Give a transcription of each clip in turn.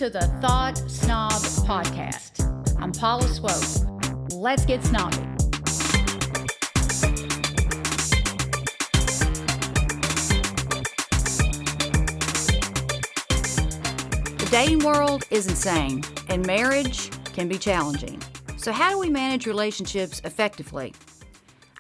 to the Thought Snob Podcast. I'm Paula Swope. Let's get snobby. The dating world is insane, and marriage can be challenging. So how do we manage relationships effectively?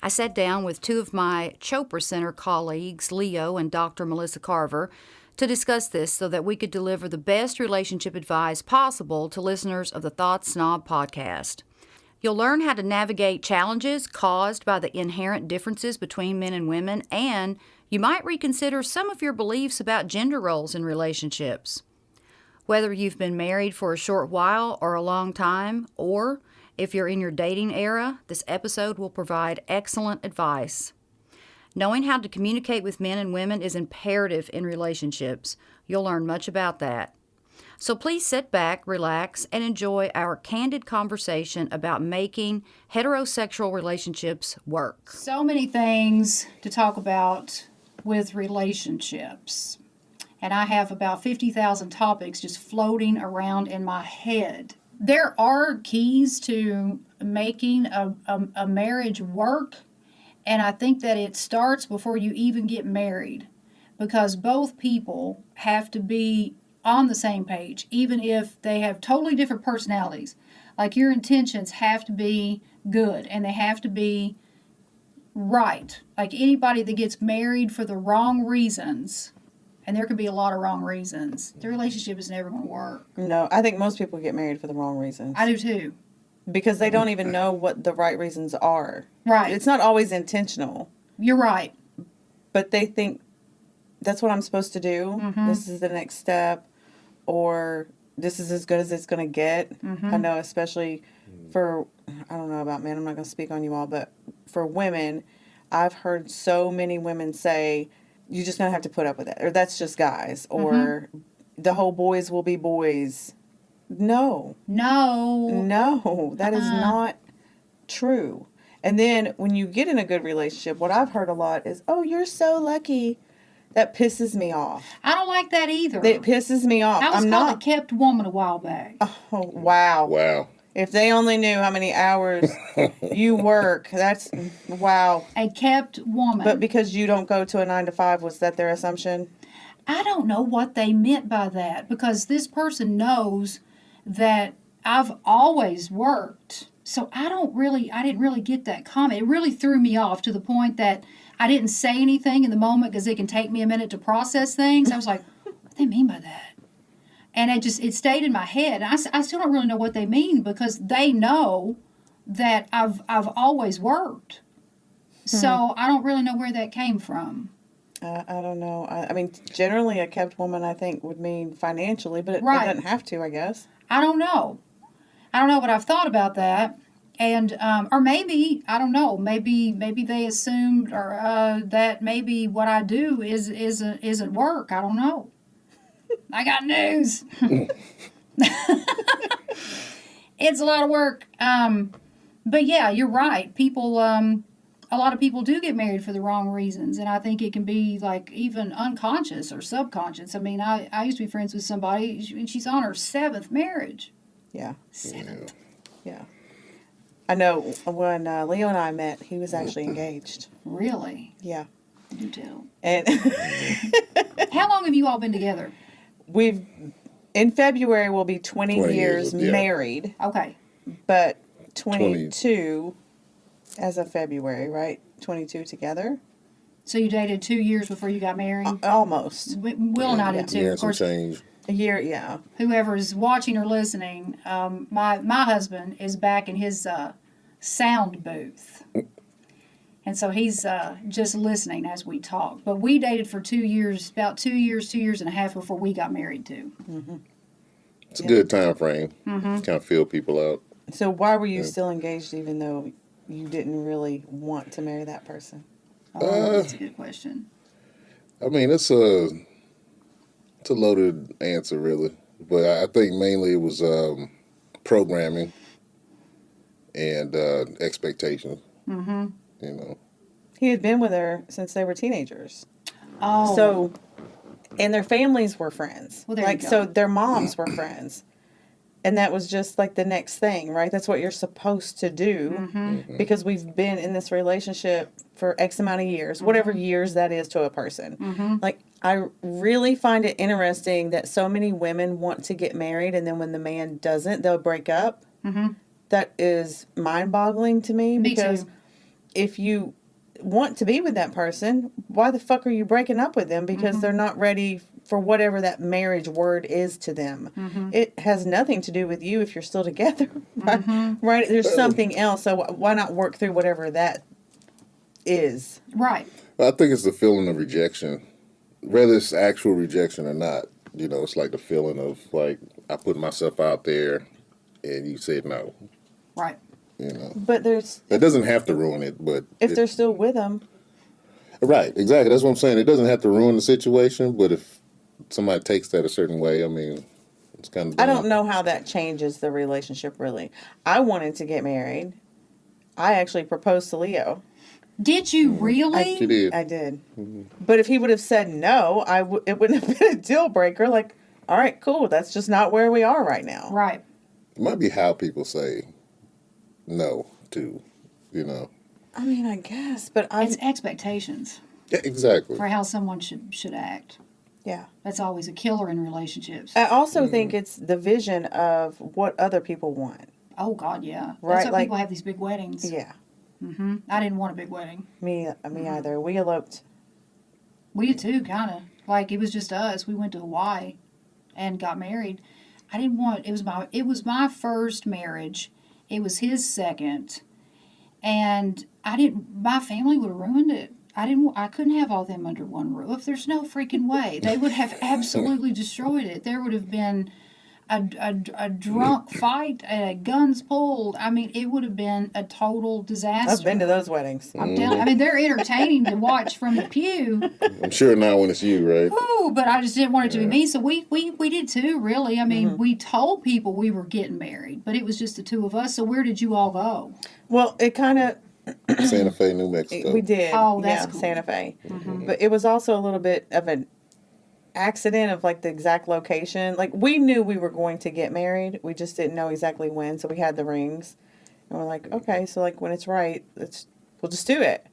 I sat down with two of my Chopra Center colleagues, Leo and Dr. Melissa Carver, to discuss this so that we could deliver the best relationship advice possible to listeners of the Thought Snob Podcast. You'll learn how to navigate challenges caused by the inherent differences between men and women, and you might reconsider some of your beliefs about gender roles in relationships. Whether you've been married for a short while or a long time, or if you're in your dating era, this episode will provide excellent advice. Knowing how to communicate with men and women is imperative in relationships. You'll learn much about that. So please sit back, relax, and enjoy our candid conversation about making heterosexual relationships work. So many things to talk about with relationships. And I have about 50,000 topics just floating around in my head. There are keys to making a marriage work. And I think that it starts before you even get married, because both people have to be on the same page, even if they have totally different personalities. Like, your intentions have to be good and they have to be right. Like, anybody that gets married for the wrong reasons, and there could be a lot of wrong reasons, the relationship is never going to work. No, I think most people get married for the wrong reasons. I do too. Because they don't even know what the right reasons are. Right. It's not always intentional. You're right. But they think, that's what I'm supposed to do. Mm-hmm. This is the next step. Or this is as good as it's going to get. Mm-hmm. I know, especially for, I don't know about men, I'm not going to speak on you all, but for women, I've heard so many women say, you're just going to have to put up with it. Or that's just guys. Or the whole boys will be boys. No, that is not true. And then when you get in a good relationship, what I've heard a lot is, oh, you're so lucky. That pisses me off. I don't like that either. It pisses me off. I was called a kept woman a while back. Oh, wow. Wow. If they only knew how many hours you work, that's, wow. A kept woman. But because you don't go to a 9 to 5, was that their assumption? I don't know what they meant by that, because this person knows that I've always worked. So I didn't really get that comment. It really threw me off to the point that I didn't say anything in the moment because it can take me a minute to process things. I was like, what do they mean by that? And it stayed in my head. And I still don't really know what they mean, because they know that I've always worked. So I don't really know where that came from. I don't know. I mean, generally a kept woman, I think, would mean financially, but it doesn't have to, I guess. I don't know, but I've thought about that. And, or maybe, I don't know, maybe they assumed that maybe what I do isn't work. I don't know. I got news. It's a lot of work. But yeah, you're right. People, a lot of people do get married for the wrong reasons, and I think it can be like even unconscious or subconscious. I mean, I used to be friends with somebody, and she's on her 7th marriage. Yeah. 7th. Yeah. I know when Leo and I met, he was actually engaged. Really? Yeah. Do tell. And how long have you all been together? In February, we'll be 20 years married. Okay. But 22 as of February, right? 22 together. So you dated 2 years before you got married? Almost. Will and I did too. Yeah, of course, change. A year, yeah. Whoever is watching or listening, my husband is back in his sound booth. And so he's just listening as we talk. But we dated for 2 years, about 2 years and a half before we got married too. Mm-hmm. It's a good time frame. Kind of fill people out. So why were you still engaged even though you didn't really want to marry that person? That's a good question. I mean, it's a loaded answer, really. But I think mainly it was programming and expectations. Mm-hmm. You know. He had been with her since they were teenagers. Oh. So And their families were friends. Well, there like, you go. so their moms were friends. And that was just like the next thing, right? That's what you're supposed to do because we've been in this relationship for X amount of years, whatever years that is to a person. Like, I really find it interesting that so many women want to get married, and then when the man doesn't, they'll break up. That is mind-boggling to me because too. if you want to be with that person, why the fuck are you breaking up with them? Because they're not ready for whatever that marriage word is to them. It has nothing to do with you if you're still together, right? Right? There's something else. So why not work through whatever that is? Right. I think it's the feeling of rejection, whether it's actual rejection or not. You know, it's like the feeling of like I put myself out there, and you said no. Right. You know, But there's it doesn't have to ruin it, but if they're still with them, right, exactly. That's what I'm saying. It doesn't have to ruin the situation, but if somebody takes that a certain way, I mean, it's kind of. I don't know how that changes the relationship. Really, I wanted to get married. I actually proposed to Leo. Did you really? She did. I did. But if he would have said no, it wouldn't have been a deal breaker. Like, all right, cool. That's just not where we are right now. Right. It might be how people say no to, you know. I mean, I guess, but It's expectations Yeah, exactly. for how someone should act. yeah. That's always a killer in relationships. I also think it's the vision of what other people want. Oh God, yeah. Right, That's why like- people have these big weddings. Yeah. I didn't want a big wedding. Me either. We eloped. We did too, kind of. Like it was just us. We went to Hawaii and got married. I didn't want. It was my first marriage. It was his second, and I didn't. My family would have ruined it. I couldn't have all them under one roof. There's no freaking way. They would have absolutely destroyed it. There would have been a drunk fight, guns pulled. I mean, it would have been a total disaster. I've been to those weddings. I'm telling. I mean, they're entertaining to watch from the pew. I'm sure now when it's you, right? Ooh, but I just didn't want it to be me. So we did too. Really, I mean, we told people we were getting married, but it was just the two of us. So where did you all go? Well, it kind of. Santa Fe, New Mexico. We did. Oh, that's cool. Santa Fe. But it was also a little bit of an accident of like the exact location. Like we knew we were going to get married. We just didn't know exactly when. So we had the rings. And we're like, okay, so like when it's right, we'll just do it.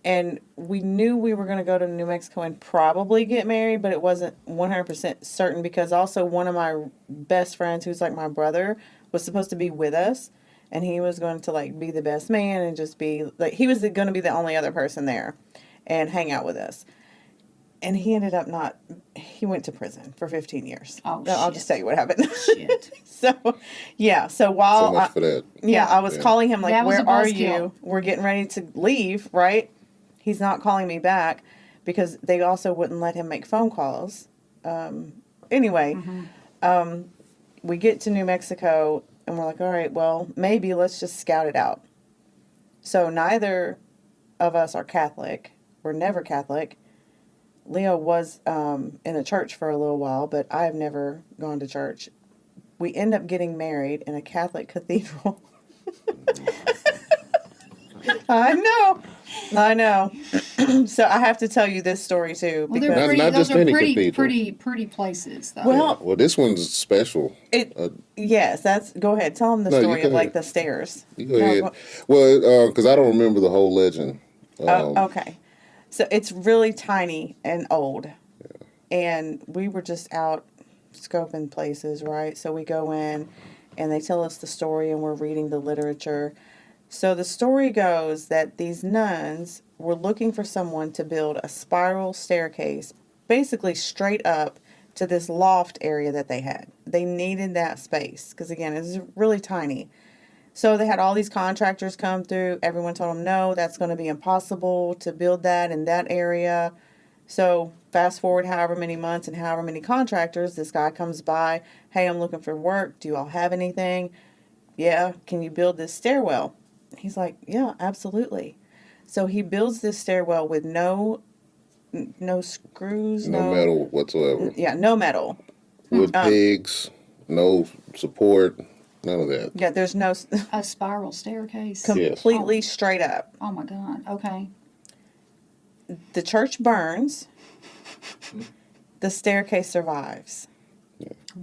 And we knew we were going to go to New Mexico and probably get married, but it wasn't 100% certain because also one of my best friends, who's like my brother, was supposed to be with us. And he was going to like be the best man and just be like, he was going to be the only other person there and hang out with us. And he ended up he went to prison for 15 years. Oh, I'll just tell you what happened. Shit. So, yeah. So while So much for that. I was calling him like, That was where a are buzzkill. you? We're getting ready to leave, right? He's not calling me back because they also wouldn't let him make phone calls. Anyway, we get to New Mexico and we're like, all right, well, maybe let's just scout it out. So neither of us are Catholic. We're never Catholic. Leo was in the church for a little while, but I have never gone to church. We end up getting married in a Catholic cathedral. I know. So I have to tell you this story too. Well, Because they're pretty. Not Those just are any pretty, cathedral. pretty places, though. Well, Well, this one's special. yes, go ahead. Tell them the No, you story go of like ahead. the stairs. You go ahead. Well, because I don't remember the whole legend. Okay. So it's really tiny and old. And we were just out scoping places, right? So we go in and they tell us the story and we're reading the literature. So the story goes that these nuns were looking for someone to build a spiral staircase, basically straight up to this loft area that they had. They needed that space because, again, it was really tiny. So they had all these contractors come through. Everyone told them, no, that's going to be impossible to build that in that area. So fast forward however many months and however many contractors, this guy comes by. Hey, I'm looking for work. Do you all have anything? Yeah. Can you build this stairwell? He's like, yeah, absolutely. So he builds this stairwell with no screws. No metal whatsoever. Yeah, no metal. Wood pegs, no support, none of that. Yeah, there's no A spiral staircase. completely straight up. Oh my God. Okay. The church burns The staircase survives.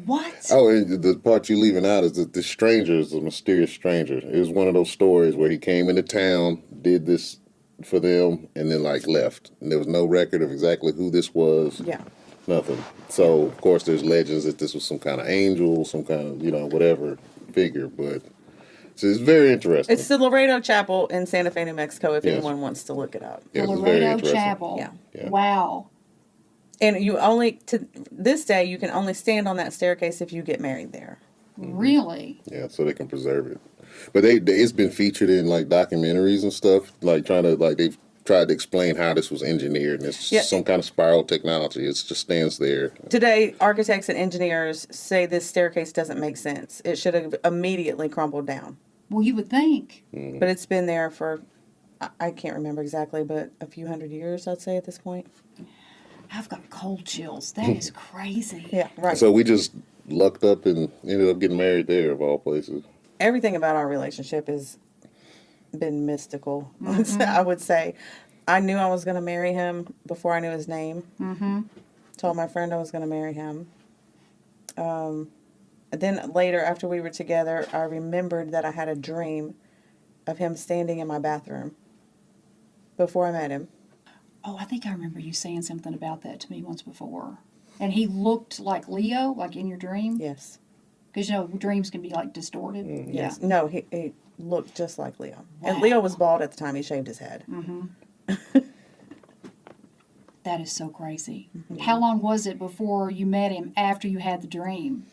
What? Oh, and the part you leaving out is that the stranger is a mysterious stranger. It was one of those stories where he came into town, did this for them, and then like left. And there was no record of exactly who this was. Yeah. Nothing. So of course there's legends that this was some kind of angel, some kind of whatever figure. But so it's very interesting. It's the Laredo Chapel in Santa Fe, New Mexico. If Yes. anyone wants to look it up. Yeah, The it was very Laredo interesting. Chapel. Yeah. Yeah. Wow. And you only to this day you can only stand on that staircase if you get married there. Really? Yeah, so they can preserve it. But it's been featured in like documentaries and stuff, like they've tried to explain how this was engineered, and it's some kind of spiral technology. It just stands there. Today, architects and engineers say this staircase doesn't make sense. It should have immediately crumbled down. Well, you would think. But it's been there for, I can't remember exactly, but a few hundred years, I'd say, at this point. I've got cold chills. That is crazy. Yeah, right. So we just lucked up and ended up getting married there, of all places. Everything about our relationship has been mystical, I would say. I knew I was going to marry him before I knew his name. Told my friend I was going to marry him. And then later, after we were together, I remembered that I had a dream of him standing in my bathroom before I met him. Oh, I think I remember you saying something about that to me once before. And he looked like Leo, like in your dream? Yes. Because, dreams can be, like, distorted. Yes. No, he looked just like Leo. Wow. And Leo was bald at the time. He shaved his head. That is so crazy. How long was it before you met him after you had the dream?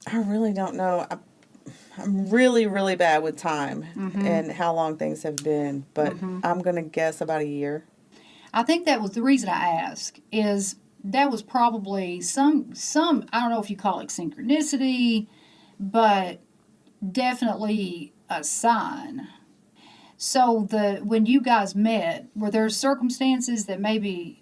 I really don't know. I'm really, really bad with time and how long things have been. But I'm going to guess about a year. I think that was the reason I asked, is that was probably some I don't know if you call it synchronicity, but definitely a sign. So when you guys met, were there circumstances that maybe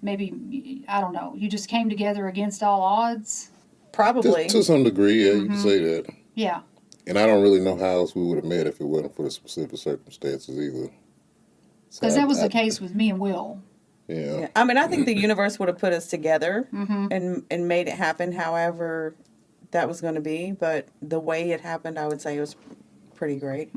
I don't know, you just came together against all odds? Probably. To some degree, yeah, you can say that. Yeah. And I don't really know how else we would have met if it wasn't for the specific circumstances either. Because that was the case with me and Will. Yeah. I mean, I think the universe would have put us together and made it happen however that was going to be. But the way it happened, I would say it was pretty great.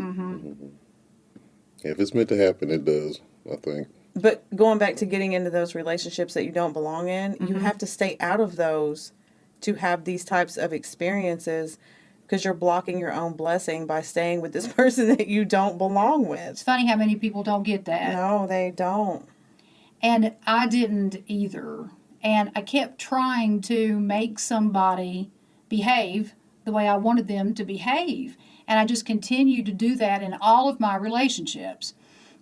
If it's meant to happen, it does, I think. But going back to getting into those relationships that you don't belong in, you have to stay out of those to have these types of experiences because you're blocking your own blessing by staying with this person that you don't belong with. It's funny how many people don't get that. No, they don't. And I didn't either. And I kept trying to make somebody behave the way I wanted them to behave. And I just continued to do that in all of my relationships.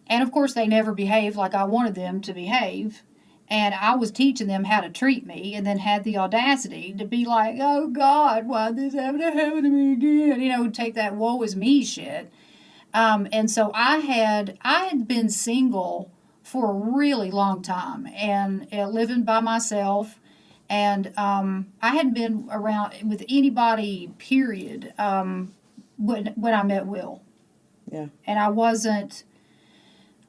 And of course, they never behaved like I wanted them to behave. And I was teaching them how to treat me, and then had the audacity to be like, oh God, why this happen to me again? Take that woe is me shit. And so I had been single for a really long time and living by myself. And I hadn't been around with anybody, period, when I met Will. Yeah. And I wasn't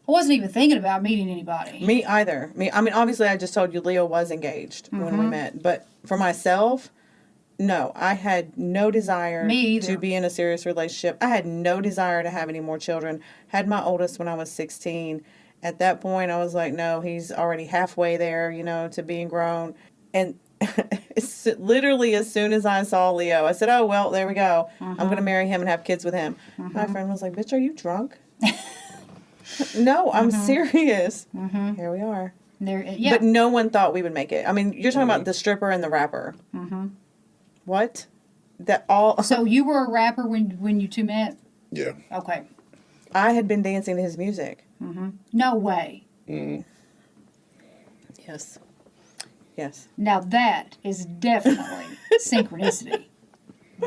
even thinking about meeting anybody. Me either. I mean, obviously, I just told you Leo was engaged when we met. But for myself, no. I had no desire to be in a serious relationship. I had no desire to have any more children. Had my oldest when I was 16. At that point, I was like, no, he's already halfway there, to being grown. And it's literally as soon as I saw Leo, I said, oh, well, there we go. I'm going to marry him and have kids with him. My friend was like, bitch, are you drunk? No, I'm serious. Here we are. Yeah. But no one thought we would make it. I mean, you're talking about the stripper and the rapper. What? That all. So you were a rapper when you two met? Yeah. Okay. I had been dancing to his music. No way. Yes. Yes. Now that is definitely synchronicity.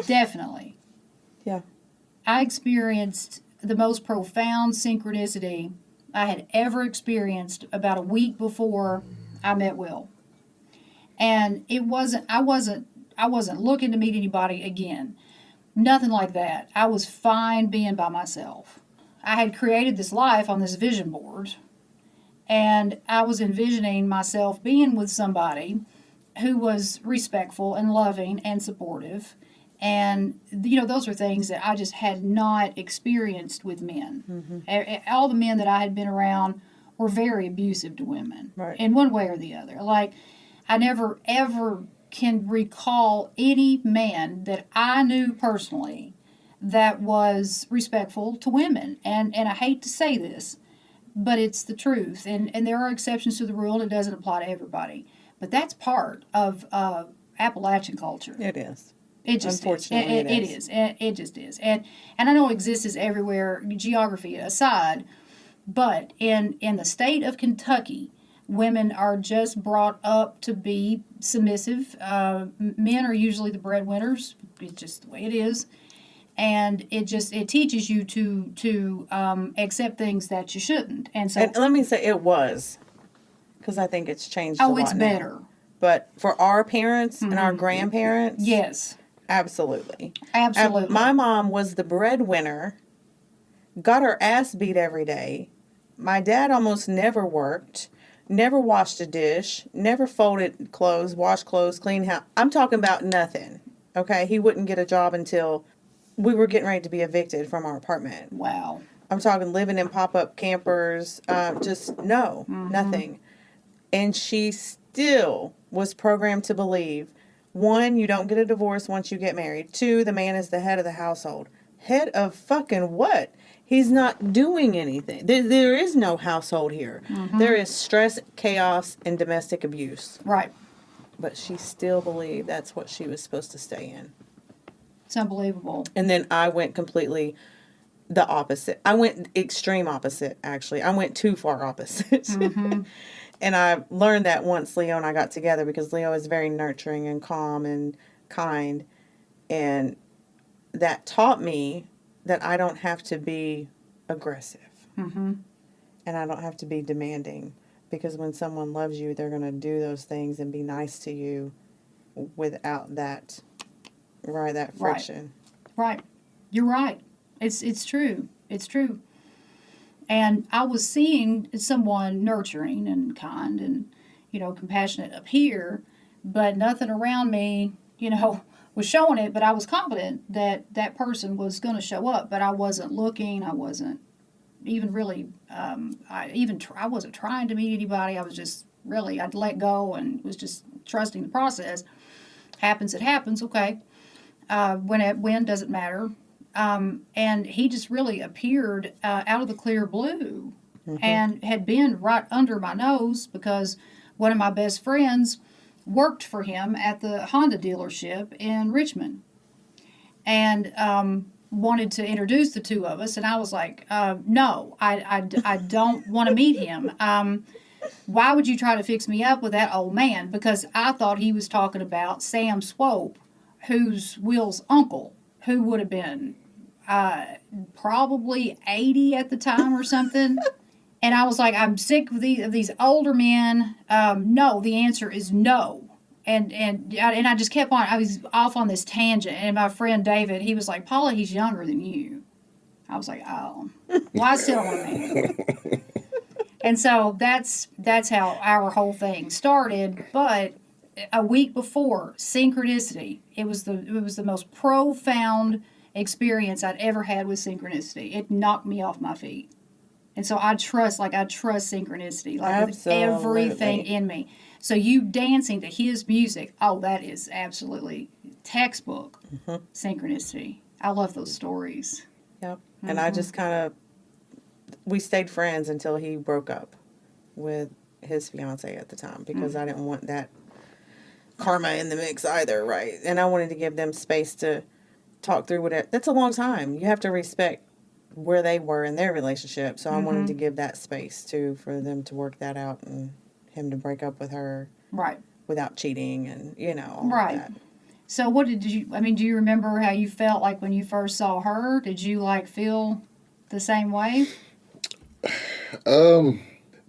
Definitely. Yeah. I experienced the most profound synchronicity I had ever experienced about a week before I met Will. And I wasn't looking to meet anybody again. Nothing like that. I was fine being by myself. I had created this life on this vision board, and I was envisioning myself being with somebody who was respectful and loving and supportive. And, those are things that I just had not experienced with men. All the men that I had been around were very abusive to women, in one way or the other. Like, I never, ever can recall any man that I knew personally that was respectful to women. And I hate to say this, but it's the truth. And there are exceptions to the rule, and it doesn't apply to everybody. But that's part of Appalachian culture. It is. It just Unfortunately, it is. It just is. And I know it exists everywhere, geography aside, but in the state of Kentucky, women are just brought up to be submissive. Men are usually the breadwinners. It's just the way it is. And it teaches you to accept things that you shouldn't. And so, And let me say it was, because I think it's changed a lot it's now. better. But for our parents and our grandparents, Yes. absolutely. Absolutely. My mom was the breadwinner, got her ass beat every day. My dad almost never worked, never washed a dish, never folded clothes, washed clothes, cleaned house. I'm talking about nothing, okay? He wouldn't get a job until we were getting ready to be evicted from our apartment. Wow. I'm talking living in pop-up campers, nothing. And she still was programmed to believe, 1, you don't get a divorce once you get married. 2, the man is the head of the household. Head of fucking what? He's not doing anything. There is no household here. There is stress, chaos, and domestic abuse. Right. But she still believed that's what she was supposed to stay in. It's unbelievable. And then I went completely the opposite. I went extreme opposite, actually. I went too far opposite. And I learned that once Leo and I got together, because Leo is very nurturing and calm and kind. And that taught me that I don't have to be aggressive. And I don't have to be demanding. Because when someone loves you, they're going to do those things and be nice to you without that, that friction. Right. You're right. It's true. It's true. And I was seeing someone nurturing and kind and, compassionate up here, but nothing around me, was showing it. But I was confident that that person was going to show up, but I wasn't looking. I wasn't even really, I wasn't trying to meet anybody. I was just really, I'd let go and was just trusting the process. Happens, it happens. Okay. When doesn't matter. And he just really appeared out of the clear blue and had been right under my nose because one of my best friends worked for him at the Honda dealership in Richmond and wanted to introduce the two of us. And I was like, no, I don't want to meet him. Why would you try to fix me up with that old man? Because I thought he was talking about Sam Swope, who's Will's uncle, who would have been probably 80 at the time or something. And I was like, I'm sick of these older men. No, the answer is no. And I just kept on. I was off on this tangent. And my friend David, he was like, Paula, he's younger than you. I was like, oh, well, I still want to meet him. And so that's how our whole thing started. But a week before, synchronicity. It was the most profound experience I'd ever had with synchronicity. It knocked me off my feet. And so I trust synchronicity, with everything in me. So you dancing to his music, that is absolutely textbook synchronicity. I love those stories. Yep. And I just we stayed friends until he broke up with his fiance at the time because I didn't want that karma in the mix either, right? And I wanted to give them space to talk through whatever. That's a long time. You have to respect where they were in their relationship. So I wanted to give that space too for them to work that out and him to break up with her, right, without cheating and all right. of that. So what do you remember how you felt like when you first saw her? Did you feel the same way?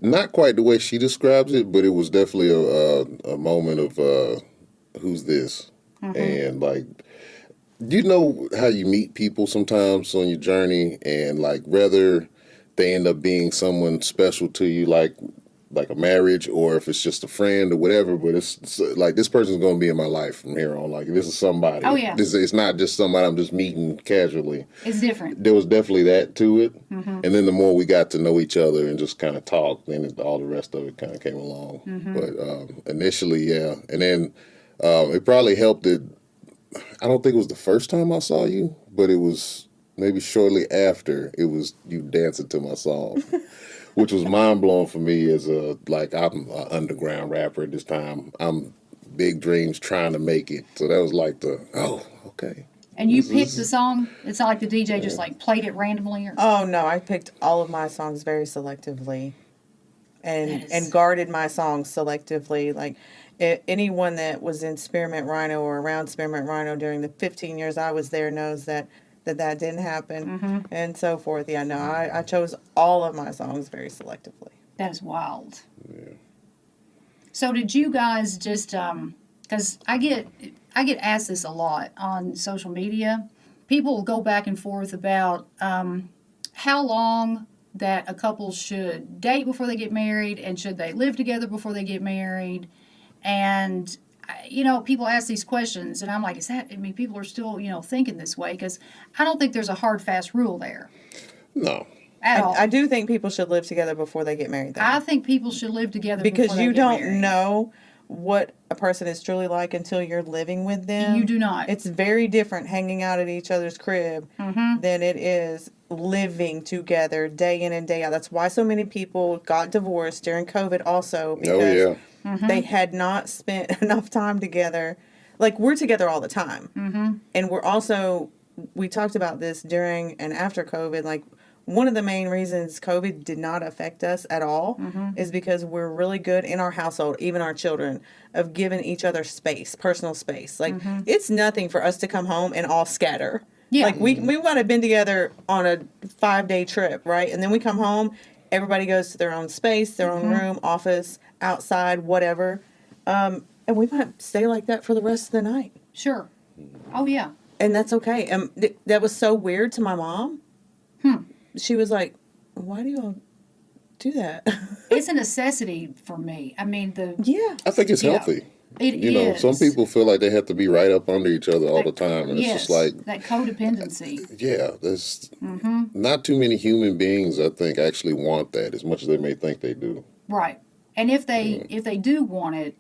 Not quite the way she describes it, but it was definitely a moment of who's this? And how you meet people sometimes on your journey and whether they end up being someone special to you, like a marriage or if it's just a friend or whatever. But it's like this person's going to be in my life from here on. Like this is somebody. Oh, yeah. It's not just somebody I'm just meeting casually. It's different. There was definitely that to it. And then the more we got to know each other and just kind of talk, then all the rest of it kind of came along. But initially, yeah. And then it probably helped that I don't think it was the first time I saw you, but it was maybe shortly after it was you dancing to my song, which was mind blowing for me as I'm an underground rapper at this time. I'm big dreams trying to make it. So that was like okay. And you picked the song? It's not like the DJ just like played it randomly? Or... Oh, no, I picked all of my songs very selectively and guarded my songs selectively. Like, anyone that was in Spearmint Rhino or around Spearmint Rhino during the 15 years I was there knows that didn't happen and so forth. Yeah, no, I chose all of my songs very selectively. That is wild. Yeah. So did you guys just, because I get asked this a lot on social media. People will go back and forth about how long that a couple should date before they get married and should they live together before they get married. And, people ask these questions, and I'm like, people are still, thinking this way, because I don't think there's a hard, fast rule there. No. At all. I do think people should live together before they get married, though. I think people should live together because before they you get married. don't know what a person is truly like until you're living with them. You do not. It's very different hanging out at each other's crib than it is living together day in and day out. That's why so many people got divorced during COVID also, because they had not spent enough time together. Like, we're together all the time. And we talked about this during and after COVID, like, one of the main reasons COVID did not affect us at all is because we're really good in our household, even our children, of giving each other space, personal space. Like, it's nothing for us to come home and all scatter. Yeah. Like, we might have been together on a 5-day trip, right? And then we come home, everybody goes to their own space, their own room, office, outside, whatever. And we might stay like that for the rest of the night. Sure. Oh, yeah. And that's okay. That was so weird to my mom. She was like, why do y'all do that? It's a necessity for me. I mean, I think it's healthy. It is. Some people feel like they have to be right up under each other all the time. And it's just like... that codependency. Yeah, there's not too many human beings, I think, actually want that as much as they may think they do. Right. And if they do want it,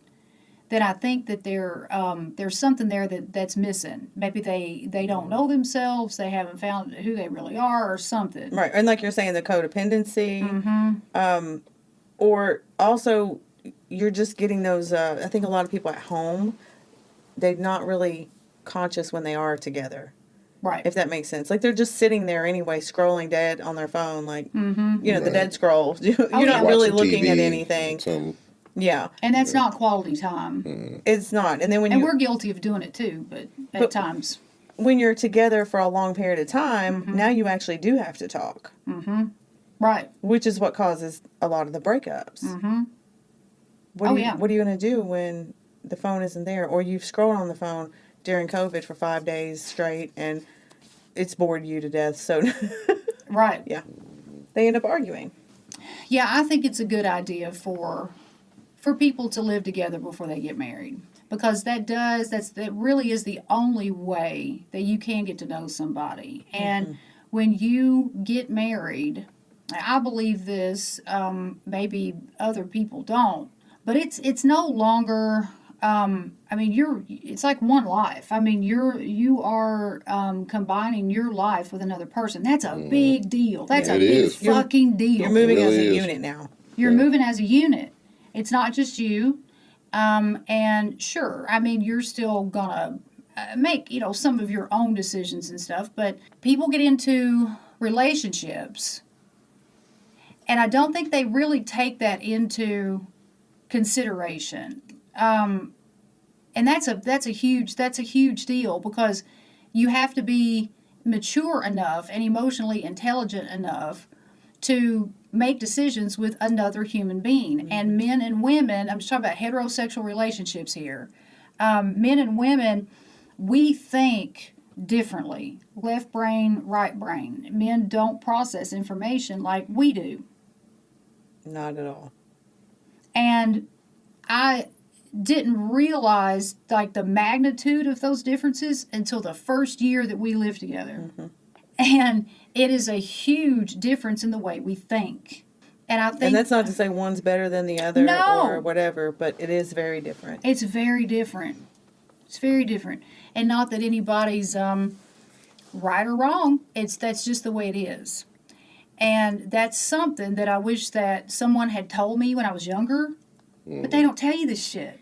then I think that there's something there that's missing. Maybe they don't know themselves, they haven't found who they really are, or something. Right, and like you're saying, the codependency, or also you're just getting those. I think a lot of people at home, they're not really conscious when they are together. Right. If that makes sense. Like, they're just sitting there anyway, scrolling dead on their phone, like the dead scroll. You're not really looking at anything. Yeah. And that's not quality time. It's not. And then we're guilty of doing it too, but at times. When you're together for a long period of time, now you actually do have to talk. Right. Which is what causes a lot of the breakups. What are you going to do when the phone isn't there? Or you've scrolled on the phone during COVID for 5 days straight and it's bored you to death. So, right. Yeah. They end up arguing. Yeah, I think it's a good idea for people to live together before they get married, because that really is the only way that you can get to know somebody. And when you get married, I believe this, maybe other people don't, but it's no longer, it's like one life. I mean, you are combining your life with another person. That's a big deal. That's a big fucking deal. You're moving as a unit now. You're moving as a unit. It's not just you. And sure, I mean, you're still gonna make, some of your own decisions and stuff, but people get into relationships, and I don't think they really take that into consideration. And that's a huge deal, because you have to be mature enough and emotionally intelligent enough to make decisions with another human being. And men and women, I'm just talking about heterosexual relationships here. Men and women, we think differently. Left brain, right brain. Men don't process information like we do. Not at all. And I didn't realize like the magnitude of those differences until the first year that we lived together. And it is a huge difference in the way we think. And I think, and that's not to say one's better than the other No. or whatever, but it is very different. it's very different. It's very different. And not that anybody's right or wrong. That's just the way it is. And that's something that I wish that someone had told me when I was younger. But they don't tell you this shit.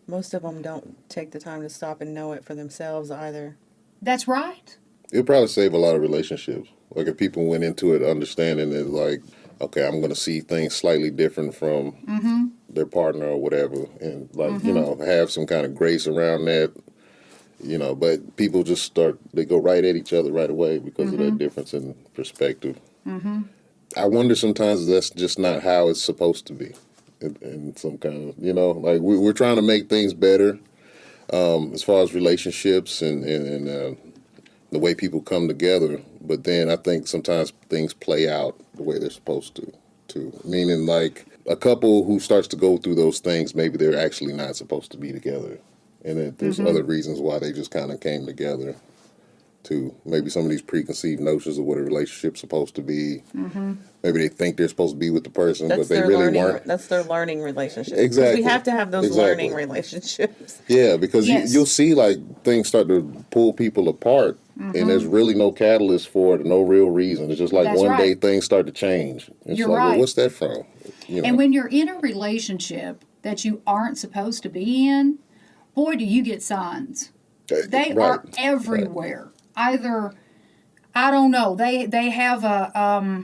Most of them don't take the time to stop and know it for themselves either. That's right. It'd probably save a lot of relationships. Like if people went into it understanding that, like, okay, I'm going to see things slightly different from their partner or whatever, and like you know, have some kind of grace around that. You know, but people just they go right at each other right away because of that difference in perspective. I wonder sometimes that's just not how it's supposed to be. In some kind of, you know, like we're trying to make things better as far as relationships and the way people come together. But then I think sometimes things play out the way they're supposed to. Meaning like a couple who starts to go through those things, maybe they're actually not supposed to be together. And then there's other reasons why they just kind of came together too. Maybe some of these preconceived notions of what a relationship's supposed to be. Maybe they think they're supposed to be with the person, but they really weren't. That's their learning relationship. Exactly. We have to have those learning relationships. Yeah, because Yes. you'll see like things start to pull people apart, and there's really no catalyst for it, no real reason. It's just like That's one day right. things start to change. It's You're like, right. well, what's that from? You know? And when you're in a relationship that you aren't supposed to be in, boy, do you get signs. They Right. are everywhere. Either, I don't know, they have a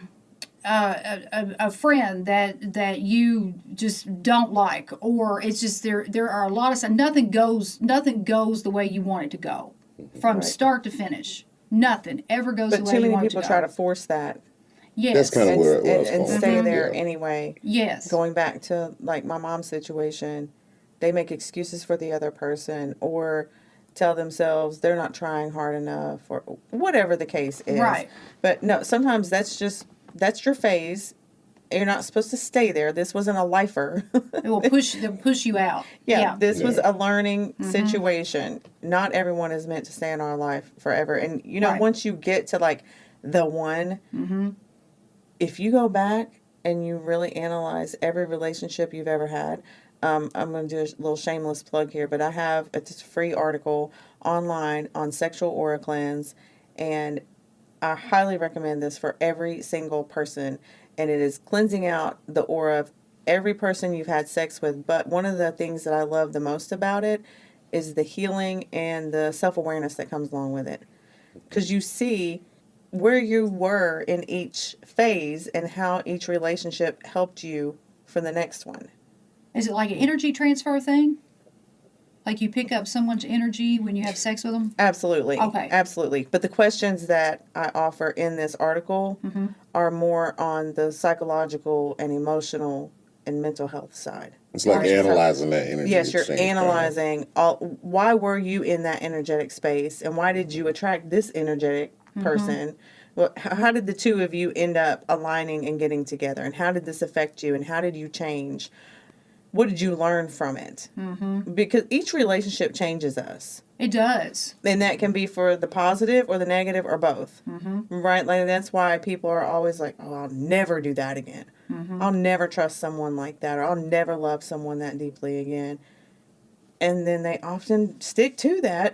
friend that you just don't like, or it's just there are a lot of signs. Nothing goes the way you want it to go, from start to finish. Nothing ever goes But the way too you many want it people to try go. to force that Yes. That's kind of where I was and going. stay there Yeah. anyway. Yes. Going back to like my mom's situation, they make excuses for the other person or tell themselves they're not trying hard enough or whatever the case is. Right. But no, sometimes that's your phase. You're not supposed to stay there. This wasn't a lifer. They'll push you out. Yeah, this was Yeah. a learning situation. Not everyone is meant to stay in our life forever. And you know, Right. once you get to like the one, if you go back and you really analyze every relationship you've ever had, I'm going to do a little shameless plug here, but I have a free article online on sexual aura cleanse, and I highly recommend this for every single person. And it is cleansing out the aura of every person you've had sex with. But one of the things that I love the most about it is the healing and the self-awareness that comes along with it. Because you see where you were in each phase and how each relationship helped you for the next one. Is it like an energy transfer thing? Like you pick up someone's energy when you have sex with them? Absolutely. Okay. Absolutely. But the questions that I offer in this article are more on the psychological and emotional and mental health side. It's like analyzing that energy. Yes, you're exchange. analyzing why were you in that energetic space and why did you attract this energetic person? Well, how did the two of you end up aligning and getting together? And how did this affect you? And how did you change? What did you learn from it? Because each relationship changes us. It does. And that can be for the positive or the negative or both. Right? Like that's why people are always like, oh, I'll never do that again. I'll never trust someone like that, or I'll never love someone that deeply again. And then they often stick to that,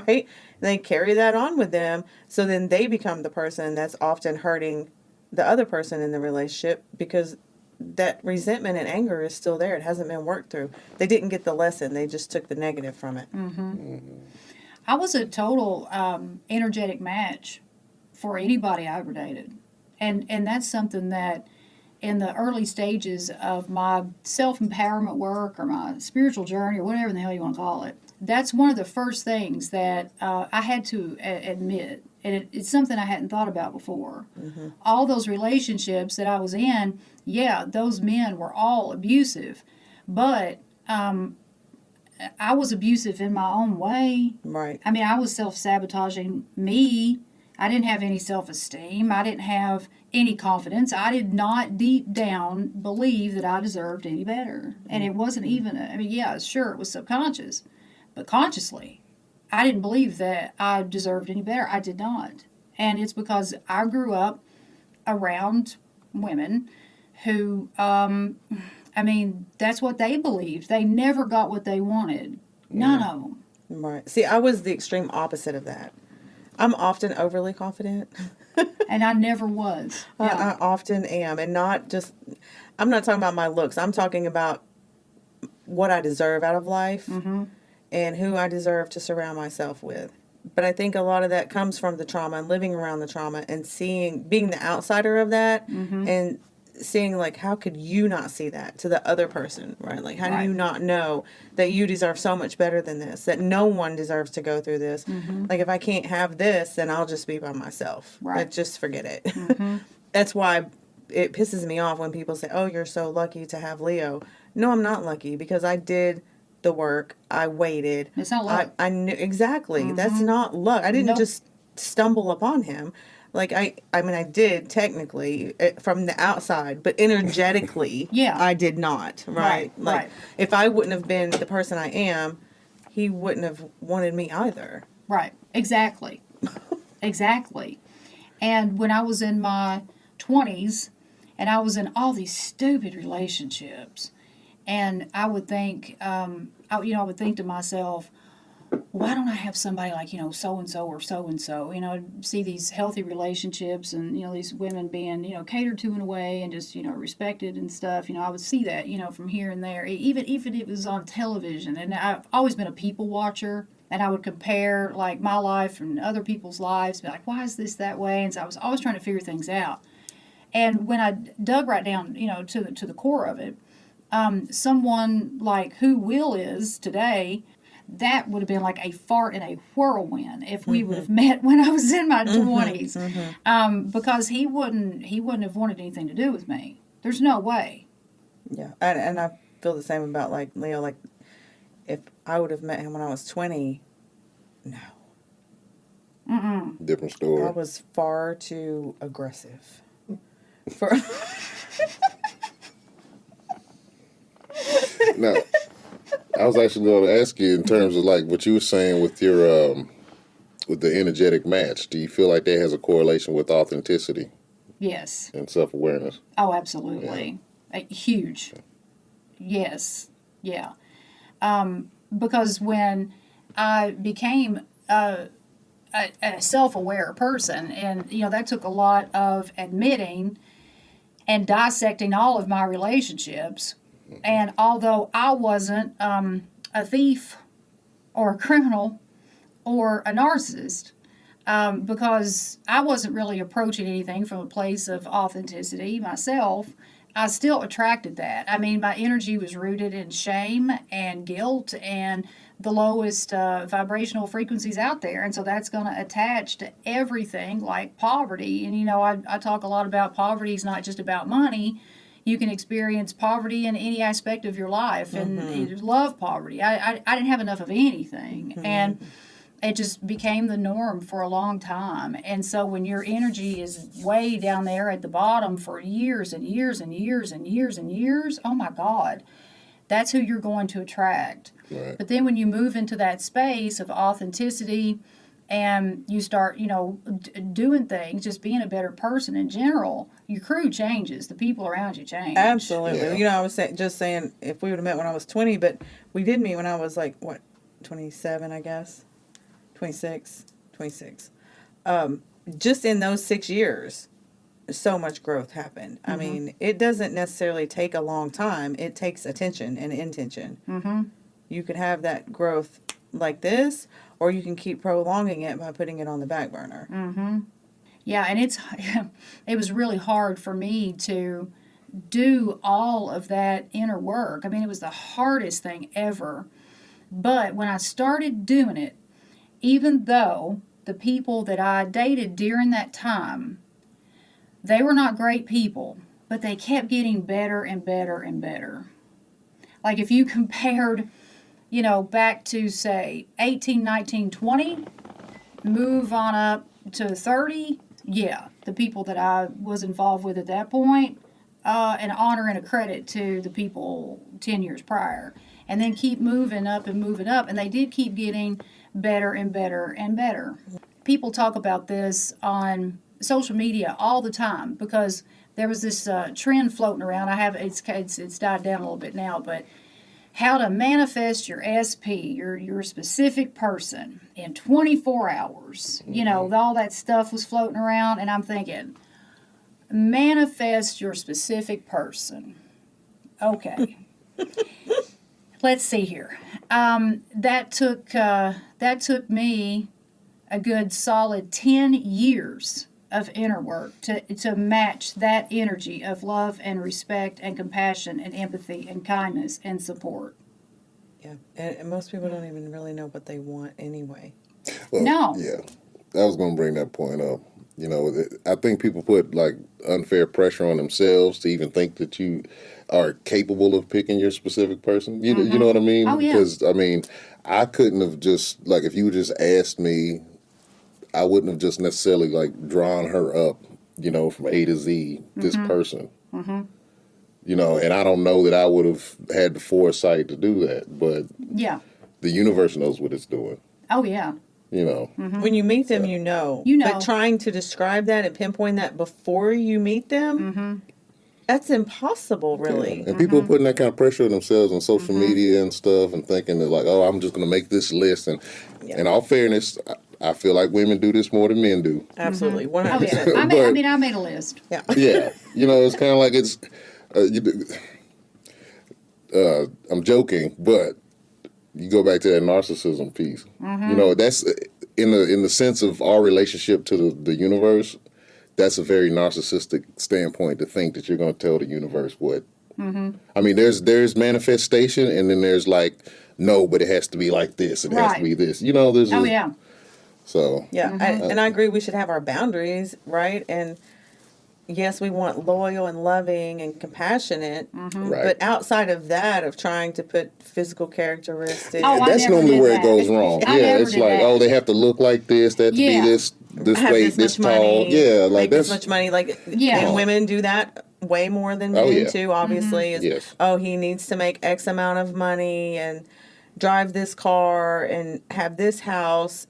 right? They carry that on with them. So then they become the person that's often hurting the other person in the relationship because that resentment and anger is still there. It hasn't been worked through. They didn't get the lesson. They just took the negative from it. I was a total energetic match for anybody I ever dated. And that's something that in the early stages of my self-empowerment work or my spiritual journey or whatever the hell you want to call it, that's one of the first things that I had to admit. And it's something I hadn't thought about before. All those relationships that I was in, yeah, those men were all abusive. But I was abusive in my own way. Right. I mean, I was self-sabotaging me. I didn't have any self-esteem. I didn't have any confidence. I did not deep down believe that I deserved any better. And it wasn't even, yeah, sure, it was subconscious, but consciously, I didn't believe that I deserved any better. I did not. And it's because I grew up around women who, that's what they believed. They never got what they wanted. None of them. Right. See, I was the extreme opposite of that. I'm often overly confident. And I never was. Yeah. I often am. And I'm not talking about my looks. I'm talking about what I deserve out of life and who I deserve to surround myself with. But I think a lot of that comes from the trauma and living around the trauma and being the outsider of that and seeing, like, how could you not see that to the other person, right? Like, how do you not know that you deserve so much better than this, that no one deserves to go through this? Like, if I can't have this, then I'll just be by myself. Right. Like, just forget it. That's why it pisses me off when people say, oh, you're so lucky to have Leo. No, I'm not lucky, because I did the work. I waited. It's not luck. I knew exactly. That's not luck. I didn't just stumble upon him. Like, I did technically from the outside, but energetically, I did not, right? Like, if I wouldn't have been the person I am, he wouldn't have wanted me either. Right. Exactly. Exactly. And when I was in my 20s, and I was in all these stupid relationships, and I would think, I would think to myself, why don't I have somebody like, so-and-so or so-and-so, I'd see these healthy relationships and, these women being, catered to in a way and just, respected and stuff. I would see that, from here and there, even if it was on television. And I've always been a people watcher, and I would compare, like, my life and other people's lives, be like, why is this that way? And so I was always trying to figure things out. And when I dug right down, to the core of it, someone like who Will is today, that would have been like a fart in a whirlwind if we would have met when I was in my 20s. Because he wouldn't have wanted anything to do with me. There's no way. Yeah, and I feel the same about, like, Leo. Like, if I would have met him when I was 20, no. Different story. I was far too aggressive. For Now, I was actually going to ask you in terms of, like, what you were saying with your with the energetic match. Do you feel like that has a correlation with authenticity? Yes. And self-awareness? Oh, absolutely. Huge. Yes. Yeah. Because when I became a self-aware person, and, that took a lot of admitting and dissecting all of my relationships. And although I wasn't a thief or a criminal or a narcissist, because I wasn't really approaching anything from a place of authenticity myself, I still attracted that. My energy was rooted in shame and guilt and the lowest vibrational frequencies out there. And so that's going to attach to everything like poverty. And, I talk a lot about poverty is not just about money. You can experience poverty in any aspect of your life and love poverty. I didn't have enough of anything. And it just became the norm for a long time. And so when your energy is way down there at the bottom for years and years and years and years and years, oh my God, that's who you're going to attract. Right. But then when you move into that space of authenticity and you start, doing things, just being a better person in general, your crew changes. The people around you change. Absolutely. Yeah. I was just saying if we would have met when I was 20, but we did meet when I was, like, 27, I guess? 26. Just in those 6 years, so much growth happened. It doesn't necessarily take a long time. It takes attention and intention. You could have that growth like this, or you can keep prolonging it by putting it on the back burner. Yeah, and it was really hard for me to do all of that inner work. It was the hardest thing ever. But when I started doing it, even though the people that I dated during that time, they were not great people, but they kept getting better and better and better. Like if you compared, back to, say, 18, 19, 20, move on up to 30, yeah, the people that I was involved with at that point, an honor and a credit to the people 10 years prior. And then keep moving up and moving up. And they did keep getting better and better and better. People talk about this on social media all the time because there was this trend floating around. It's died down a little bit now, but how to manifest your SP, your specific person, in 24 hours. You know, all that stuff was floating around, and I'm thinking, manifest your specific person. Okay. Let's see here. That took me a good solid 10 years of inner work to match that energy of love and respect and compassion and empathy and kindness and support. Yeah, and most people don't even really know what they want anyway. Well, No. Yeah, I was going to bring that point up. You know, I think people put like unfair pressure on themselves to even think that you are capable of picking your specific person. You know what I mean? Oh, yeah. Because, I mean, I couldn't have just, like, if you just asked me, I wouldn't have just necessarily, like, drawn her up, you know, from A to Z, this person. You know, and I don't know that I would have had the foresight to do that, but Yeah. the universe knows what it's doing, Oh, yeah. you know. When you meet them, you know. You know. But trying to describe that and pinpoint that before you meet them, that's impossible, really. And people putting that kind of pressure on themselves on social media and stuff and thinking that, like, oh, I'm just going to make this list. And in all fairness, I feel like women do this more than men do. Absolutely, Oh, 100%. yeah. I made a list. Yeah. Yeah. You know, it's kind of like it's, I'm joking, but you go back to that narcissism piece. You know, that's in the sense of our relationship to the universe. That's a very narcissistic standpoint to think that you're going to tell the universe what. I mean, there's manifestation, and then there's like, no, but it has to be like this. It has to be this. You know, there's. Oh, yeah. So. Yeah, and I agree. We should have our boundaries, right? And yes, we want loyal and loving and compassionate. Right. But outside of that, of trying to put physical characteristics, Oh, That's never normally did where that. it goes wrong. I Yeah, never it's did like, that. oh, they have to look like this. They have to Yeah. be this have weight, this this much tall. money, Yeah, like make that's this much money. Like, Yeah. and women do that way more than Oh, men yeah. too. Obviously, is Yes. oh, he needs to make X amount of money and drive this car and have this house.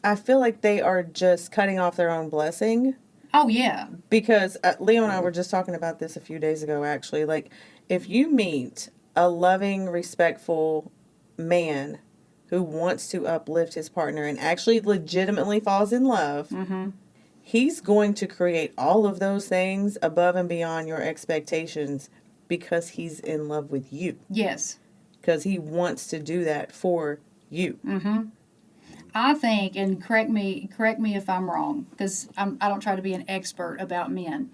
I feel like they are just cutting off their own blessing. Oh, yeah. Because Leo and I were just talking about this a few days ago, actually. Like, if you meet a loving, respectful man who wants to uplift his partner and actually legitimately falls in love, he's going to create all of those things above and beyond your expectations because he's in love with you. Yes. Because he wants to do that for you. I think, and correct me if I'm wrong, because I don't try to be an expert about men,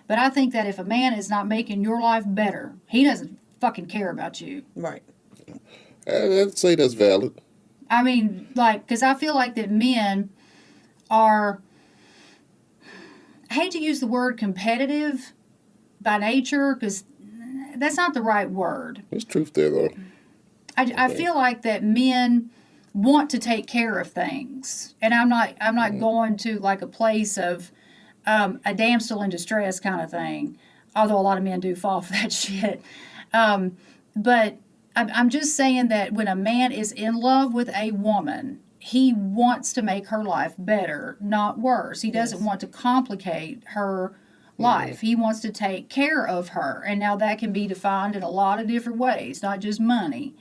but I think that if a man is not making your life better, he doesn't fucking care about you. Right. I'd say that's valid. I mean, like, because I feel like that men are, I hate to use the word competitive by nature, because that's not the right word. There's truth there, though. I feel like that men want to take care of things, and I'm not going to like a place of a damsel in distress kind of thing, although a lot of men do fall for that shit. But I'm just saying that when a man is in love with a woman, he wants to make her life better, not worse. He doesn't want to complicate her life. He wants to take care of her, and now that can be defined in a lot of different ways, not just money.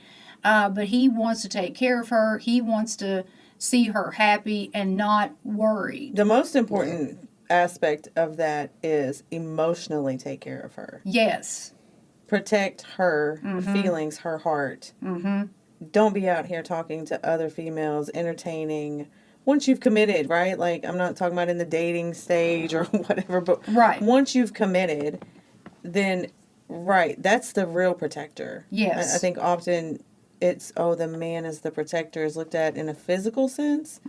But he wants to take care of her. He wants to see her happy and not worried. The most important aspect of that is emotionally take care of her. Yes. Protect her feelings, her heart. Don't be out here talking to other females, entertaining. Once you've committed, right? Like, I'm not talking about in the dating stage or whatever, but Right. once you've committed, then, right, that's the real protector. Yes. I think often it's, oh, the man is the protector is looked at in a physical sense,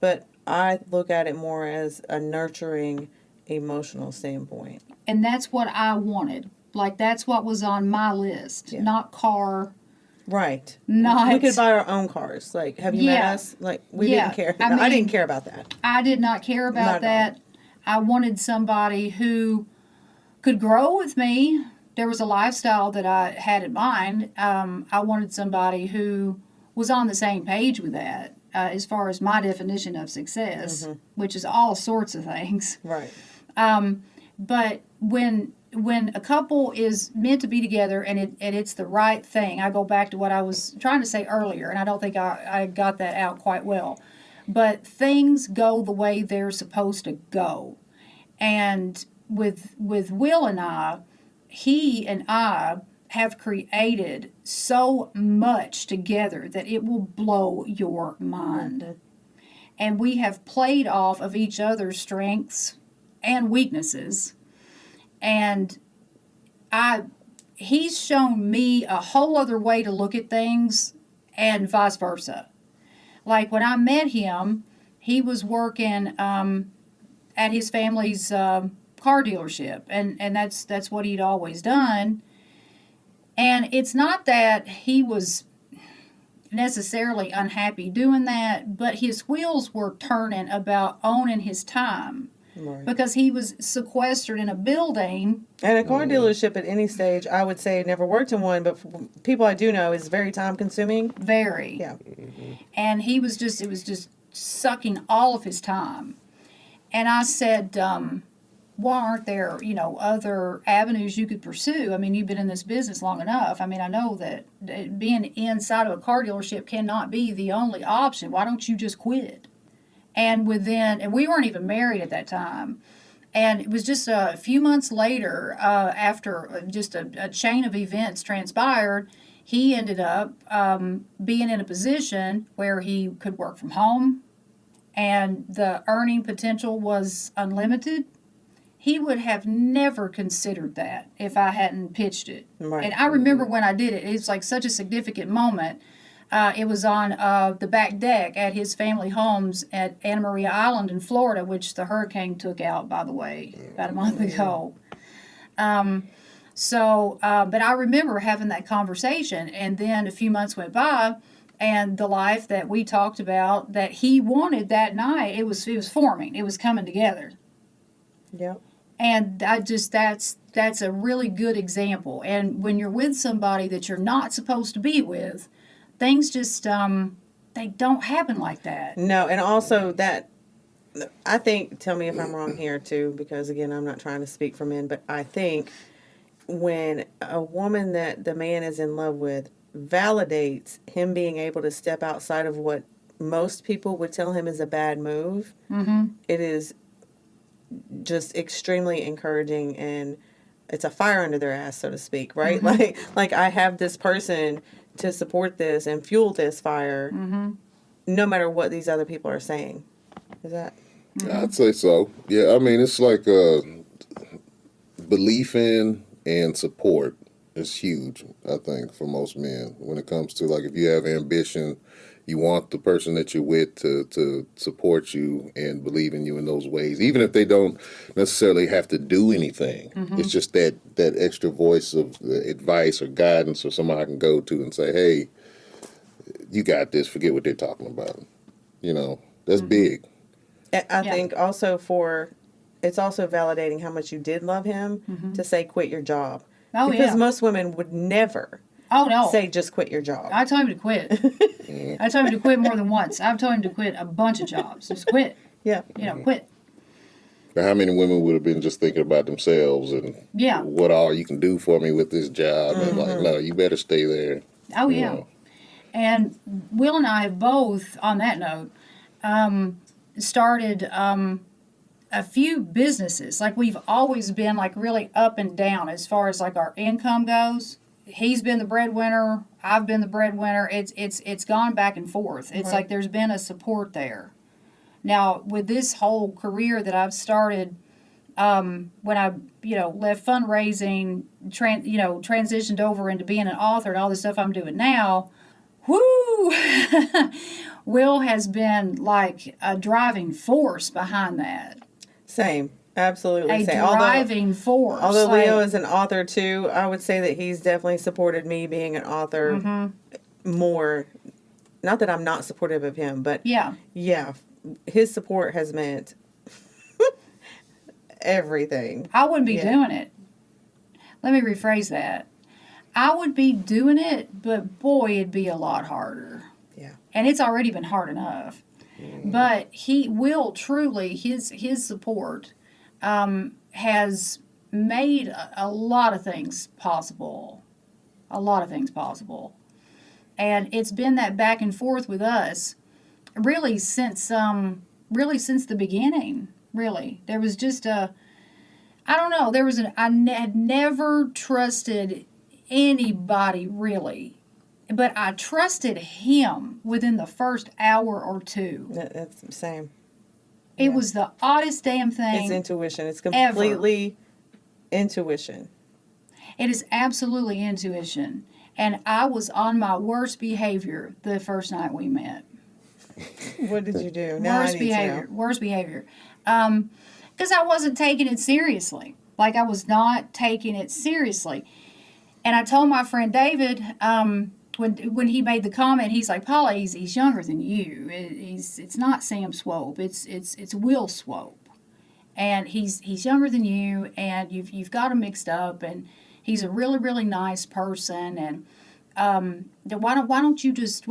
but I look at it more as a nurturing, emotional standpoint. And that's what I wanted. Like, that's what was on my list. Yeah. Not car, Right. Not We could buy our own cars. Like, have you met Yeah. us? Like, we Yeah. didn't care. I I mean, didn't care about that. I did not care Not about at that. I wanted somebody who could grow with me. There was a lifestyle that I had in mind. I wanted somebody who was on the same page with that, as far as my definition of success, which is all sorts of things. Right. But when a couple is meant to be together and it's the right thing, I go back to what I was trying to say earlier, and I don't think I got that out quite well. But things go the way they're supposed to go. And with Will and I, he and I have created so much together that it will blow your mind. And we have played off of each other's strengths and weaknesses. And he's shown me a whole other way to look at things and vice versa. Like when I met him, he was working at his family's car dealership, and that's what he'd always done. And it's not that he was necessarily unhappy doing that, but his wheels were turning about owning his time. Right. Because he was sequestered in a building. And a car dealership at any stage, I would say never worked in one, but for people I do know is very time consuming. Very. Yeah. And it was just sucking all of his time. And I said, why aren't there, other avenues you could pursue? I mean, you've been in this business long enough. I mean, I know that being inside of a car dealership cannot be the only option. Why don't you just quit? And we weren't even married at that time. And it was just a few months later, after just a chain of events transpired, he ended up being in a position where he could work from home, and the earning potential was unlimited. He would have never considered that if I hadn't pitched it. Right. And I remember when I did it, it was like such a significant moment. It was on the back deck at his family homes at Anna Maria Island in Florida, which the hurricane took out, by the way, about a month ago. But I remember having that conversation, and then a few months went by, and the life that we talked about that he wanted that night, it was forming. It was coming together. Yep. And that's a really good example. And when you're with somebody that you're not supposed to be with, things just they don't happen like that. No, and also that, I think, tell me if I'm wrong here too, because again, I'm not trying to speak for men, but I think when a woman that the man is in love with validates him being able to step outside of what most people would tell him is a bad move, it is just extremely encouraging, and it's a fire under their ass, so to speak, right? Like I have this person to support this and fuel this fire, no matter what these other people are saying. Is that? I'd say so. Yeah, I mean, it's like belief in and support is huge, I think, for most men. When it comes to, like, if you have ambition, you want the person that you're with to support you and believe in you in those ways, even if they don't necessarily have to do anything. It's just that extra voice of advice or guidance, or somebody I can go to and say, hey, you got this, forget what they're talking about. That's big. I think also it's also validating how much you did love him to say quit your job. Oh, because most women would never say just quit your job. I told him to quit. I told him to quit more than once. I've told him to quit a bunch of jobs. Just quit. Yeah. Quit. But how many women would have been just thinking about themselves and what all you can do for me with this job? And like, no, you better stay there. Oh, yeah. And Will and I have both, on that note, started a few businesses. Like, we've always been like really up and down as far as like our income goes. He's been the breadwinner. I've been the breadwinner. It's gone back and forth. It's like there's been a support there. Now, with this whole career that I've started, when I left fundraising, transitioned over into being an author and all the stuff I'm doing now, whoo! Will has been like a driving force behind that. Same. absolutely a say. driving force. Although Like, Leo is an author too, I would say that he's definitely supported me being an author more. Not that I'm not supportive of him, but yeah. his support has meant everything. I wouldn't be Yeah. doing it. Let me rephrase that. I would be doing it, but boy, it'd be a lot harder. Yeah. And it's already been hard enough. But he will truly, his support has made a lot of things possible. A lot of things possible. And it's been that back and forth with us really since the beginning. Really. There was just I don't know, had never trusted anybody really. But I trusted him within the first hour or two. That's the same. It was the oddest damn thing. It's intuition. It's completely intuition. It is absolutely intuition. And I was on my worst behavior the first night we met. What did you do? Now Worst I need behavior. to know. Worst behavior. Because I wasn't taking it seriously. Like, I was not taking it seriously. And I told my friend David, when he made the comment, he's like, Paula, he's younger than you. It's not Sam Swope. It's Will Swope. And he's younger than you, and you've got him mixed up, and he's a really, really nice person, and why don't you just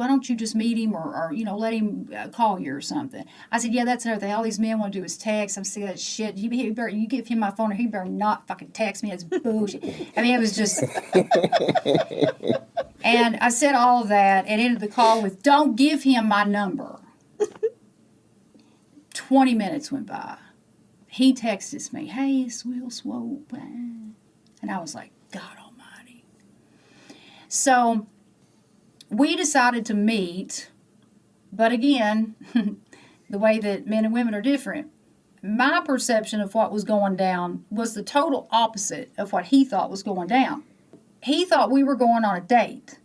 meet him or let him call you or something. I said, yeah, that's another thing. All these men want to do is text. I'm sick of that shit. You give him my phone, or he better not fucking text me. It's bullshit. I mean, it was just. And I said all of that and ended the call with, don't give him my number. 20 minutes went by. He texts me, hey, it's Will Swope. And I was like, God almighty. So we decided to meet, but again, the way that men and women are different, my perception of what was going down was the total opposite of what he thought was going down. He thought we were going on a date,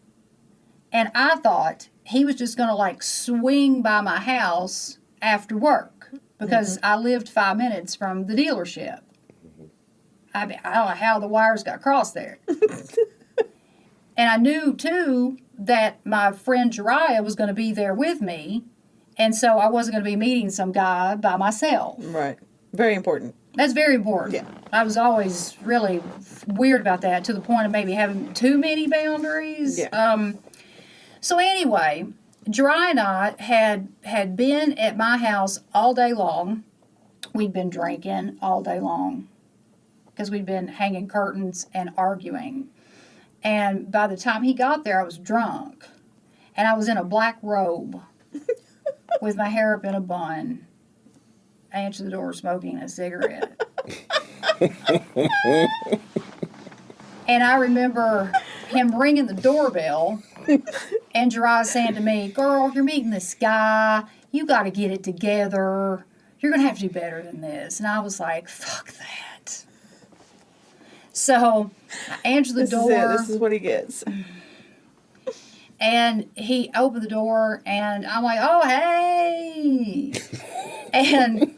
and I thought he was just going to swing by my house after work because I lived 5 minutes from the dealership. I don't know how the wires got crossed there. And I knew, too, that my friend Jariah was going to be there with me, and so I wasn't going to be meeting some guy by myself. Right. Very important. That's very important. Yeah. I was always really weird about that, to the point of maybe having too many boundaries. Yeah. So anyway, Jariah and I had been at my house all day long. We'd been drinking all day long because we'd been hanging curtains and arguing. And by the time he got there, I was drunk. And I was in a black robe with my hair up in a bun. I answered the door smoking a cigarette. And I remember him ringing the doorbell and Jariah saying to me, girl, you're meeting this guy. You got to get it together. You're going to have to do better than this. And I was like, fuck that. So I answered the door. This is what he gets. And he opened the door, and I'm like, oh, hey. And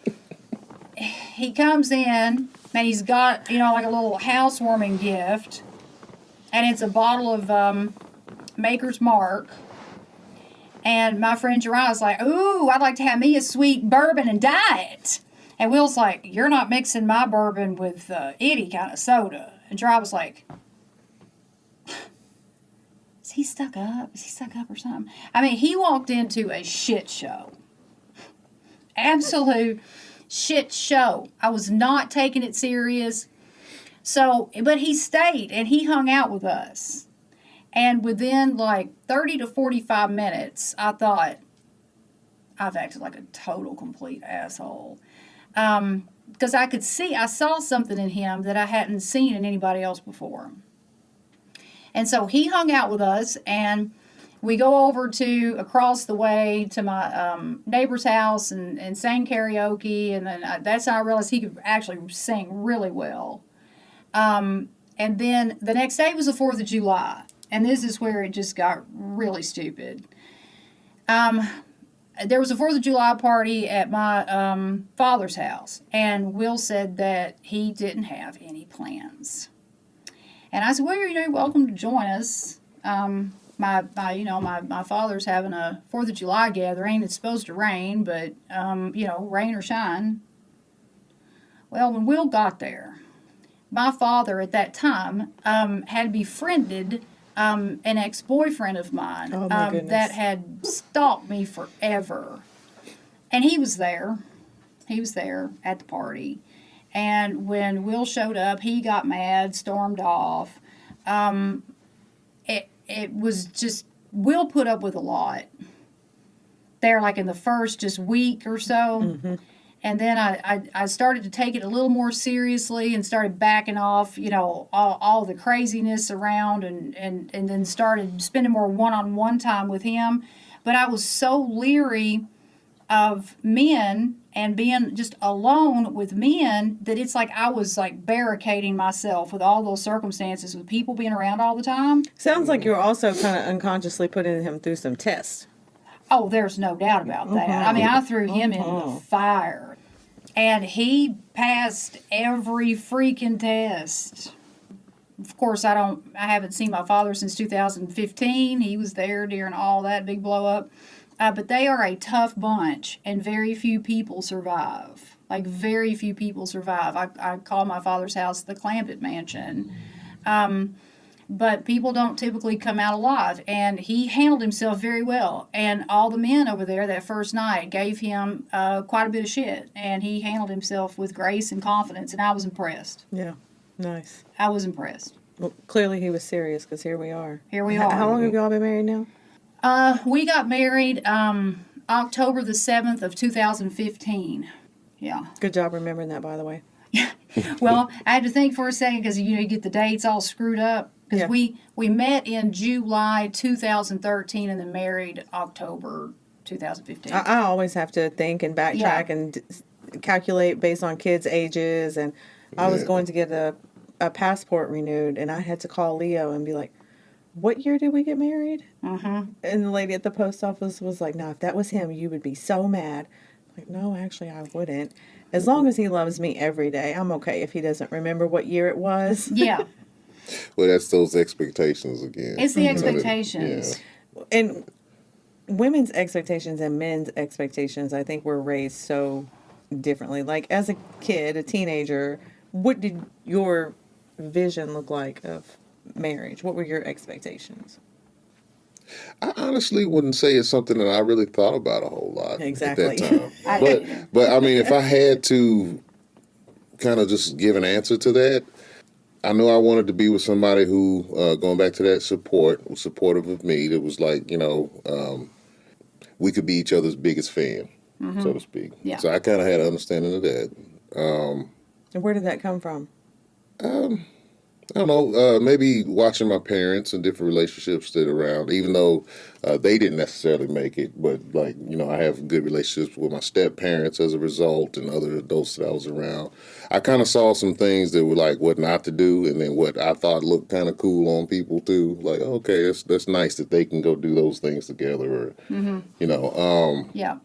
he comes in, and he's got, like a little housewarming gift. And it's a bottle of Maker's Mark. And my friend Jariah's like, ooh, I'd like to have me a sweet bourbon and diet. And Will's like, you're not mixing my bourbon with any kind of soda. And Jariah was like, is he stuck up? Is he stuck up or something? I mean, he walked into a shit show. Absolute shit show. I was not taking it serious. So, but he stayed and he hung out with us. And within 30 to 45 minutes, I thought, I've acted like a total complete asshole. Because I saw something in him that I hadn't seen in anybody else before. And so he hung out with us, and we go over to across the way to my neighbor's house and sang karaoke. And then that's how I realized he could actually sing really well. And then the next day was the 4th of July. And this is where it just got really stupid. there was a 4th of July party at my father's house, and Will said that he didn't have any plans. And I said, well, you're welcome to join us. My father's having a 4th of July gathering. It's supposed to rain, but, rain or shine. Well, when Will got there, my father at that time had befriended an ex-boyfriend of mine that had stalked me forever. And he was there. He was there at the party. And when Will showed up, he got mad, stormed off. It was just, Will put up with a lot there, like in the first just week or so. Mm-hmm. And then I started to take it a little more seriously and started backing off, all the craziness around and then started spending more one-on-one time with him. But I was so leery of men and being just alone with men that it's like I was like barricading myself with all those circumstances with people being around all the time. Sounds like you were also kind of unconsciously putting him through some tests. Oh, there's no doubt about that. Mm-hmm. I mean, I threw him in the fire. And he passed every freaking test. Of course, I haven't seen my father since 2015. He was there during all that big blow up. But they are a tough bunch, and very few people survive. Like, very few people survive. I call my father's house the Clampett Mansion. But people don't typically come out alive. And he handled himself very well. And all the men over there that first night gave him quite a bit of shit. And he handled himself with grace and confidence. And I was impressed. Yeah, nice. I was impressed. Well, clearly he was serious, because here we are. Here we are. How long have y'all been married now? We got married October the 7th of 2015. Yeah. Good job remembering that, by the way. Well, I had to think for a second because, you get the dates all screwed up. Because we met in July 2013 and then married October 2015. I always have to think and backtrack and calculate based on kids' ages. And I was going to get a passport renewed, and I had to call Leo and be like, what year did we get married? Mm-hmm. And the lady at the post office was like, no, if that was him, you would be so mad. I'm like, no, actually, I wouldn't. As long as he loves me every day, I'm okay if he doesn't remember what year it was. Yeah. Well, that's those expectations again. It's the expectations. Yeah. And women's expectations and men's expectations, I think, were raised so differently. Like, as a kid, a teenager, what did your vision look like of marriage? What were your expectations? I honestly wouldn't say it's something that I really thought about a whole lot at that time. But I mean, if I had to kind of just give an answer to that, I know I wanted to be with somebody who, going back to that support, was supportive of me. That was like, we could be each other's biggest fan, so to speak. Yeah. So I kind of had an understanding of that. And where did that come from? I don't know, maybe watching my parents and different relationships that are around, even though they didn't necessarily make it, but I have good relationships with my step parents as a result and other adults that I was around. I kind of saw some things that were like what not to do, and then what I thought looked kind of cool on people too. Like, okay, that's nice that they can go do those things together, or, Yeah.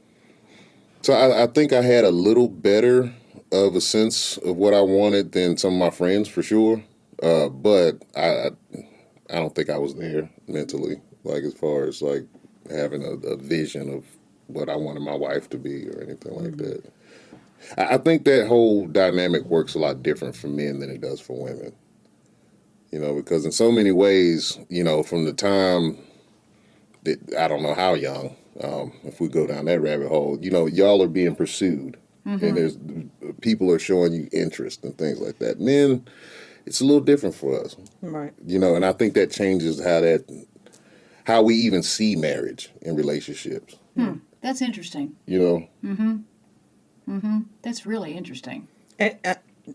So I think I had a little better of a sense of what I wanted than some of my friends for sure. But I don't think I was there mentally, like as far as like having a vision of what I wanted my wife to be or anything like that. I think that whole dynamic works a lot different for men than it does for women. Because in so many ways, from the time that I don't know how young, if we go down that rabbit hole, y'all are being pursued, and there's people are showing you interest and things like that. Men, it's a little different for us. Right. And I think that changes how we even see marriage and relationships. That's interesting. That's really interesting.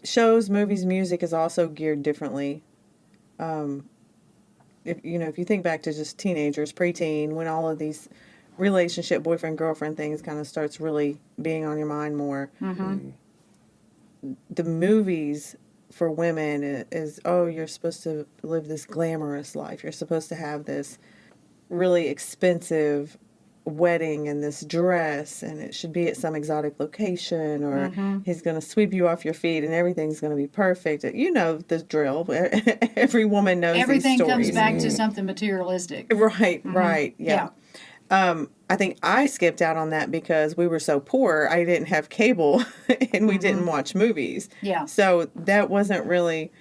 Shows, movies, music is also geared differently. If you think back to just teenagers, preteen, when all of these relationship, boyfriend, girlfriend things kind of starts really being on your mind more. The movies for women is, you're supposed to live this glamorous life. You're supposed to have this really expensive wedding and this dress, and it should be at some exotic location, or he's going to sweep you off your feet and everything's going to be perfect. You know the drill. Every woman knows Everything these stories. comes back to something materialistic. Right, right, yeah. I think I skipped out on that because we were so poor. I didn't have cable and we didn't watch movies. Yeah. So that wasn't really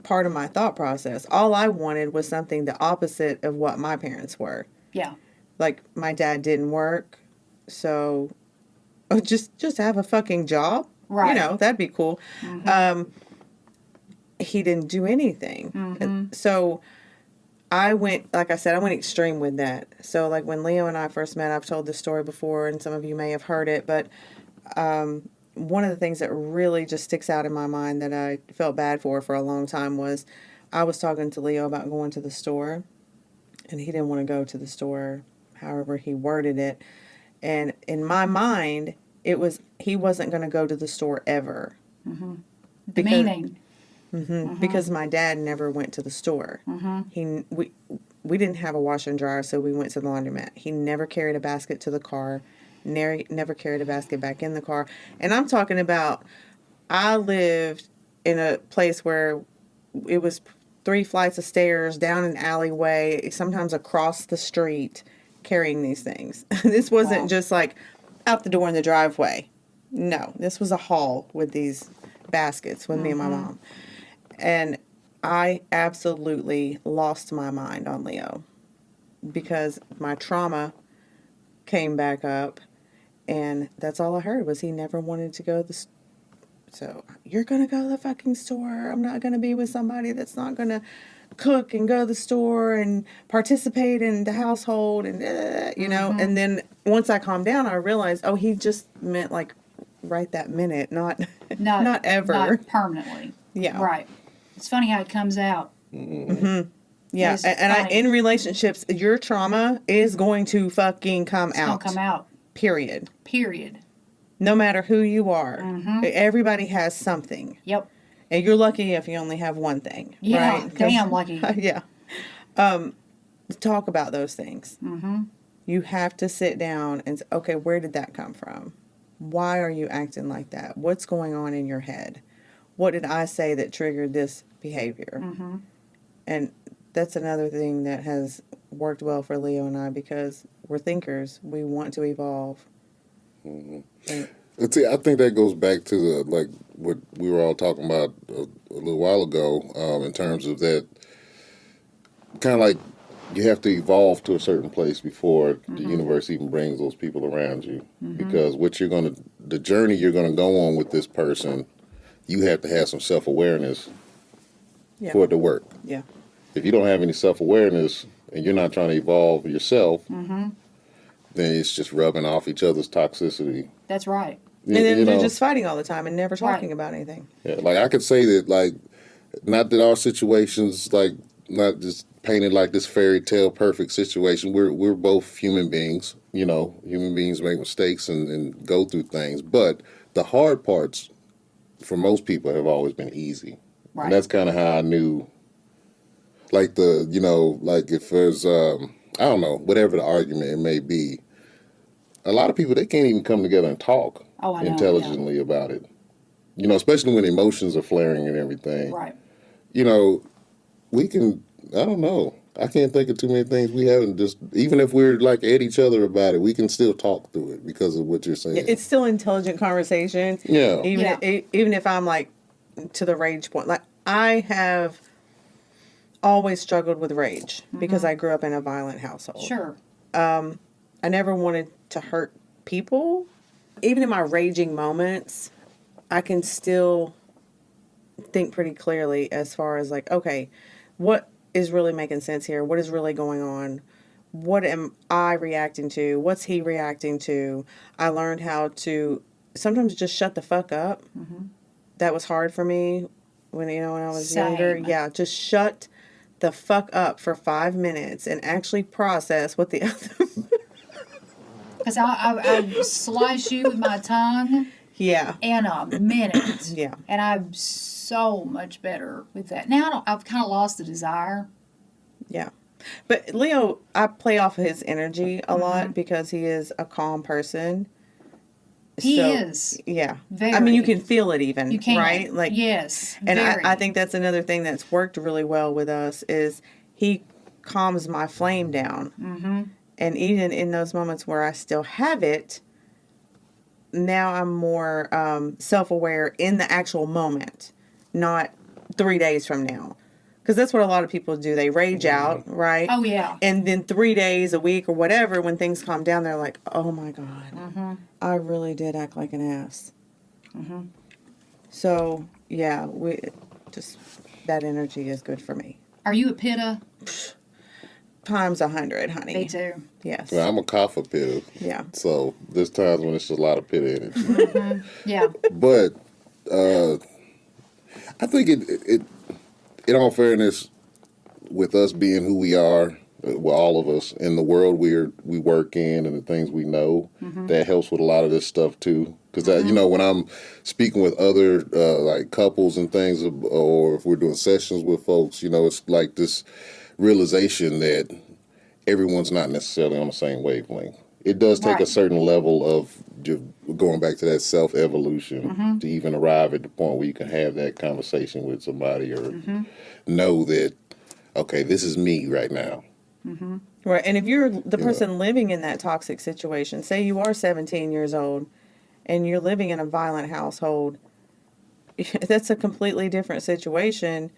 part of my thought process. All I wanted was something the opposite of what my parents were. Yeah. Like, my dad didn't work, so just have a fucking job. Right. You know, that'd be cool. He didn't do anything. And so I went, like I said, I went extreme with that. So, like, when Leo and I first met, I've told this story before, and some of you may have heard it, but one of the things that really just sticks out in my mind that I felt bad for a long time was I was talking to Leo about going to the store, and he didn't want to go to the store, however he worded it. And in my mind, it was he wasn't going to go to the store ever. The meaning. Because my dad never went to the store. We didn't have a washer and dryer, so we went to the laundromat. He never carried a basket to the car, never carried a basket back in the car. And I'm talking about, I lived in a place where it was 3 flights of stairs, down an alleyway, sometimes across the street, carrying these things. This wasn't just like out the door in the driveway. No, this was a haul with these baskets with me and my mom. And I absolutely lost my mind on Leo because my trauma came back up, and that's all I heard was he never wanted to go to the So, you're going to go to the fucking store. I'm not going to be with somebody that's not going to cook and go to the store and participate in the household and, you know. And then once I calmed down, I realized, oh, he just meant like right that minute, not ever. Not permanently. Yeah. Right. It's funny how it comes out. Yeah. And in relationships, your trauma is going to fucking come out. It's going to come out. Period. Period. No matter who you are. Everybody has something. Yep. And you're lucky if you only have one thing. Yeah. Right? Damn lucky. Yeah. Talk about those things. You have to sit down and say, okay, where did that come from? Why are you acting like that? What's going on in your head? What did I say that triggered this behavior? And that's another thing that has worked well for Leo and I because we're thinkers. We want to evolve. See, I think that goes back to the like what we were all talking about a little while ago in terms of that kind of like you have to evolve to a certain place before the universe even brings those people around you. Because the journey you're going to go on with this person, you have to have some self-awareness for it to work. Yeah. If you don't have any self-awareness and you're not trying to evolve yourself, then it's just rubbing off each other's toxicity. That's right. And then they're just fighting all the time and never talking about anything. Yeah, like I could say that, like, not that our situations, like, not just painted like this fairy tale perfect situation. We're both human beings. You know, human beings make mistakes and go through things. But the hard parts, for most people, have always been easy. Right. And that's kind of how I knew, like like if there's, I don't know, whatever the argument it may be, a lot of people, they can't even come together and talk intelligently about it. You know, especially when emotions are flaring and everything. Right. You know, we can, I don't know. I can't think of too many things we haven't just, even if we're like at each other about it, we can still talk through it because of what you're saying. It's still intelligent conversation. Yeah. Even if I'm like to the rage point. Like, I have always struggled with rage because I grew up in a violent household. Sure. I never wanted to hurt people. Even in my raging moments, I can still think pretty clearly as far as like, okay, what is really making sense here? What is really going on? What am I reacting to? What's he reacting to? I learned how to sometimes just shut the fuck up. That was hard for me when I was younger. Yeah, just shut the fuck up for 5 minutes and actually process what the other... Because I slice you with my tongue in a minute. Yeah. And I'm so much better with that. Now I've kind of lost the desire. Yeah. But Leo, I play off of his energy a lot because he is a calm person. He is. Yeah. Very. I mean, you can feel it even, You can. right? Like, yes. and very. I think that's another thing that's worked really well with us is he calms my flame down. Mm-hmm. And even in those moments where I still have it, now I'm more self-aware in the actual moment, not 3 days from now. Because that's what a lot of people do. They rage out, right? Oh, yeah. And then 3 days, a week, or whatever, when things calm down, they're like, oh, my God, I really did act like an ass. So, yeah, that energy is good for me. Are you a pitta? Times 100, honey. Me too. Yes. Well, I'm a copper pitter. Yeah. So there's times when it's just a lot of pitter energy. Yeah. But I think it in all fairness, with us being who we are, well, all of us in the world we work in and the things we know, that helps with a lot of this stuff too. Because when I'm speaking with other like couples and things, or if we're doing sessions with folks, it's like this realization that everyone's not necessarily on the same wavelength. It does take a certain level of going back to that self-evolution to even arrive at the point where you can have that conversation with somebody or know that, okay, this is me right now. Right. And if you're the person living in that toxic situation, say you are 17 years old and you're living in a violent household, that's a completely different situation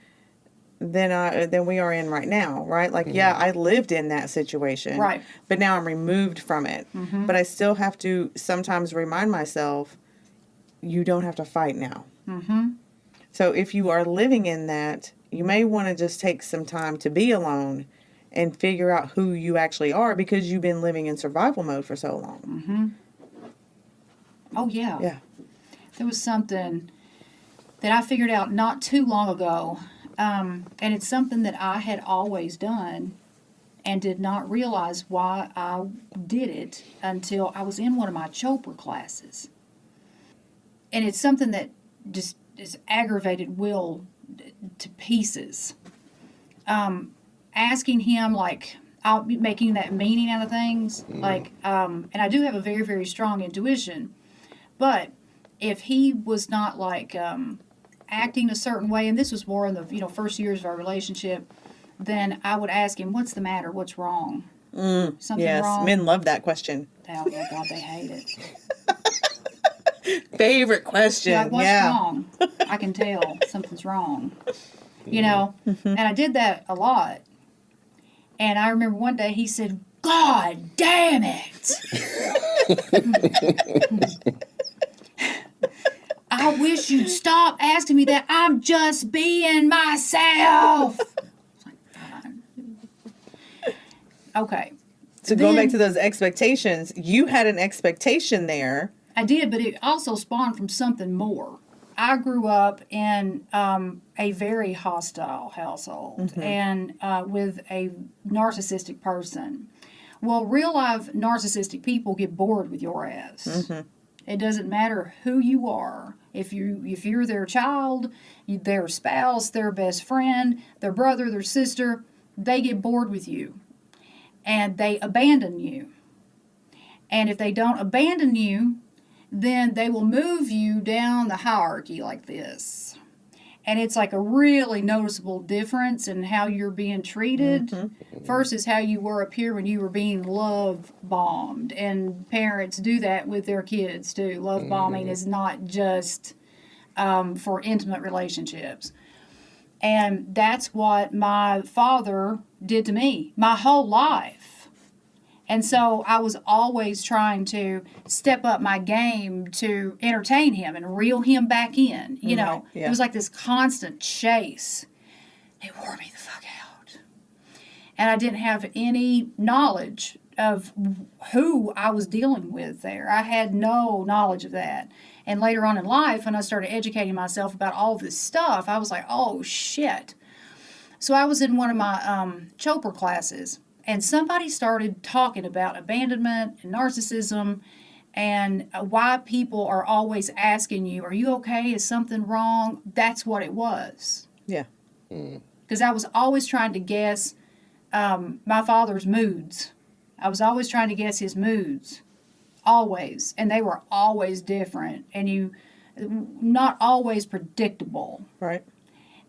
than we are in right now, right? Like, yeah, I lived in that situation, right? But now I'm removed from it. But I still have to sometimes remind myself, you don't have to fight now. So if you are living in that, you may want to just take some time to be alone and figure out who you actually are because you've been living in survival mode for so long. Oh yeah. Yeah. There was something that I figured out not too long ago. And it's something that I had always done and did not realize why I did it until I was in one of my Chopra classes. And it's something that just is aggravated Will to pieces. Asking him, like, I'll be making that meaning out of things. Like, and I do have a very, very strong intuition. But if he was not, like, acting a certain way, and this was more in the first years of our relationship, then I would ask him, "What's the matter? What's wrong? Something Yes, wrong?" men love that question. Oh my God, they hate it. Favorite question. Like, what's wrong? I can tell something's wrong. And I did that a lot. And I remember one day he said, "God damn it! I wish you'd stop asking me that. I'm just being myself." Fine. Okay. So going back to those expectations, you had an expectation there. I did, but it also spawned from something more. I grew up in a very hostile household and with a narcissistic person. Well, real life narcissistic people get bored with your ass. It doesn't matter who you are. If you're their child, their spouse, their best friend, their brother, their sister, they get bored with you. And they abandon you. And if they don't abandon you, then they will move you down the hierarchy like this. And it's like a really noticeable difference in how you're being treated versus how you were up here when you were being love bombed. And parents do that with their kids too. Love bombing is not just for intimate relationships. And that's what my father did to me my whole life. And so I was always trying to step up my game to entertain him and reel him back in. It was like this constant chase. It wore me the fuck out. And I didn't have any knowledge of who I was dealing with there. I had no knowledge of that. And later on in life, when I started educating myself about all this stuff, I was like, oh, shit. So I was in one of my Chopra classes. And somebody started talking about abandonment and narcissism and why people are always asking you, "Are you okay? Is something wrong?" That's what it was. Yeah. Because I was always trying to guess my father's moods. I was always trying to guess his moods. Always. And they were always different. And not always predictable. Right.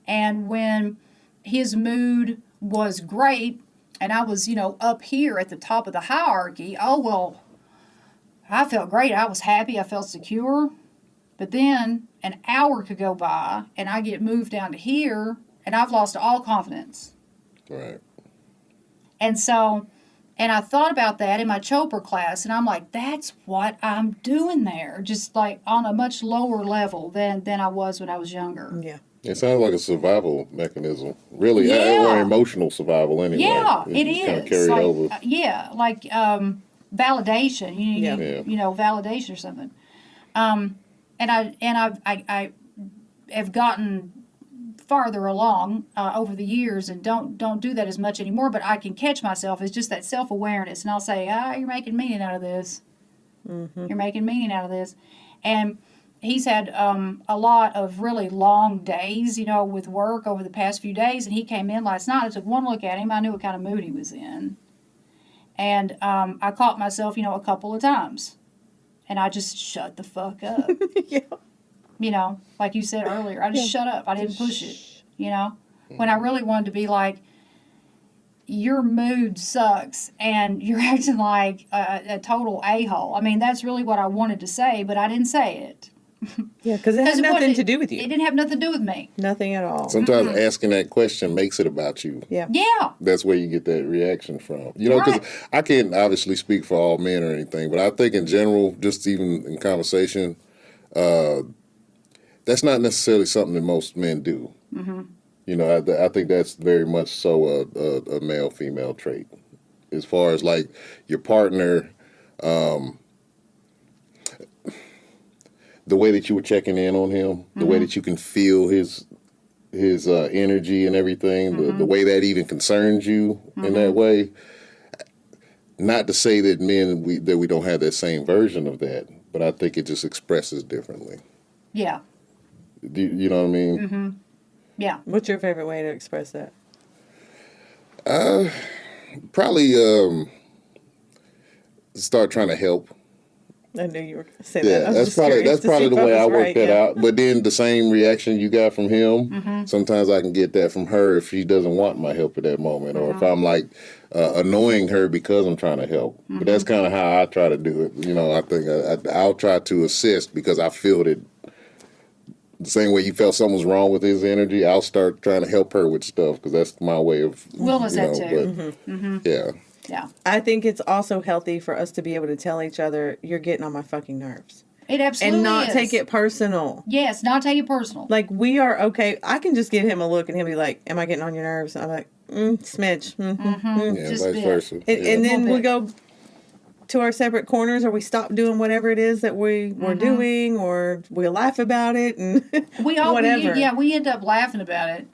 And when his mood was great, and I was, up here at the top of the hierarchy, I felt great. I was happy. I felt secure. But then an hour could go by, and I get moved down to here, and I've lost all confidence. Right. And so, and I thought about that in my Chopra class, and I'm like, that's what I'm doing there, just like on a much lower level than I was when I was younger. Yeah. It sounds like a survival mechanism, really, Yeah. or emotional survival anyway. Yeah, it just kind of is. carried Like, over. Validation. Yeah. Validation or something. And I have gotten farther along over the years and don't do that as much anymore, but I can catch myself. It's just that self-awareness, and I'll say, you're making meaning out of this. Mm-hmm. You're making meaning out of this. And he's had a lot of really long days, with work over the past few days, and he came in last night. I took one look at him. I knew what kind of mood he was in. And I caught myself, a couple of times. And I just shut the fuck up. Yeah. Like you said earlier, I just shut up. I didn't push it, when I really wanted to be like, your mood sucks and you're acting like a total a-hole. I mean, that's really what I wanted to say, but I didn't say it. Yeah, because it has nothing to do with you. It didn't have nothing to do with me. Nothing at all. Sometimes asking that question makes it about you. Yeah. Yeah. That's where you get that reaction from. Because Right. I can't obviously speak for all men or anything, but I think in general, just even in conversation, that's not necessarily something that most men do. Mm-hmm. I think that's very much so a male-female trait. As far as like your partner, the way that you were checking in on him, the way that you can feel his energy and everything, the way that even concerns you in that way. Not to say that we don't have that same version of that, but I think it just expresses differently. Yeah. You know what I mean? Mm-hmm. Yeah. What's your favorite way to express that? Probably start trying to help. I knew you were going to say that. I Yeah, was that's just probably curious to see if the way I was work right, that yeah. out. But then the same reaction you got from him, sometimes I can get that from her if she doesn't want my help at that moment, or if I'm like annoying her because I'm trying to help. But that's kind of how I try to do it. I think I'll try to assist because I feel that the same way you felt something was wrong with his energy, I'll start trying to help her with stuff because that's my way of. Will does that too. But, yeah. Yeah. I think it's also healthy for us to be able to tell each other, you're getting on my fucking nerves. It absolutely And not is. take it personal. Yes, not take it personal. Like, we are okay. I can just give him a look and he'll be like, am I getting on your nerves? I'm like, smidge. Yeah, Just vice bit. versa. And then Little we bit. go to our separate corners, or we stop doing whatever it is that we were doing, or we laugh about it and whatever. We end up laughing about it.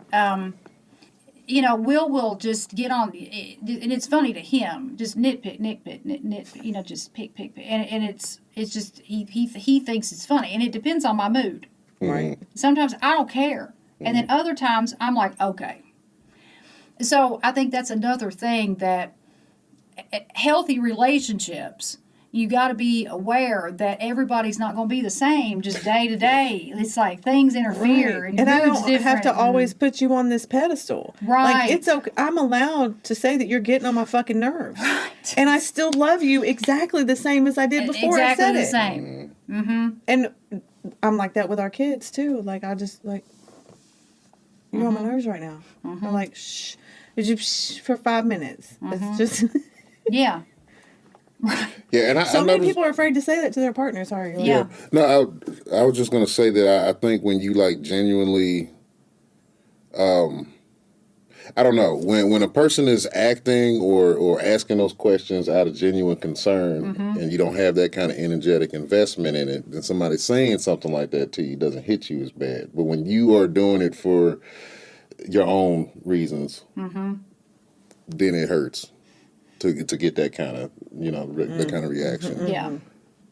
Will just get on, and it's funny to him, just nitpick, just pick, and it's just he thinks it's funny, and it depends on my mood. Right. Sometimes I don't care, and then other times I'm like, okay. So I think that's another thing that healthy relationships, you got to be aware that everybody's not going to be the same just day to day. It's like things interfere, Right. and, And I your mood's don't have different, to and- always put you on this pedestal. Right. Like, it's okay. I'm allowed to say that you're getting on my fucking nerves. Right. And I still love you exactly the same as I did before I exactly said the it. same. Mm-hmm. And I'm like that with our kids too. Like, I just like, you're on my nerves right now. I'm like, shh. Would you shh for 5 minutes? It's just Yeah. Yeah, and I so many noticed, people are afraid to say that to their partner. Sorry. Yeah. No, I was just gonna say that I think when you like genuinely, I don't know, when a person is acting or asking those questions out of genuine concern, and you don't have that kind of energetic investment in it, then somebody saying something like that to you doesn't hit you as bad. But when you are doing it for your own reasons, then it hurts to get that kind of that kind of reaction. Yeah.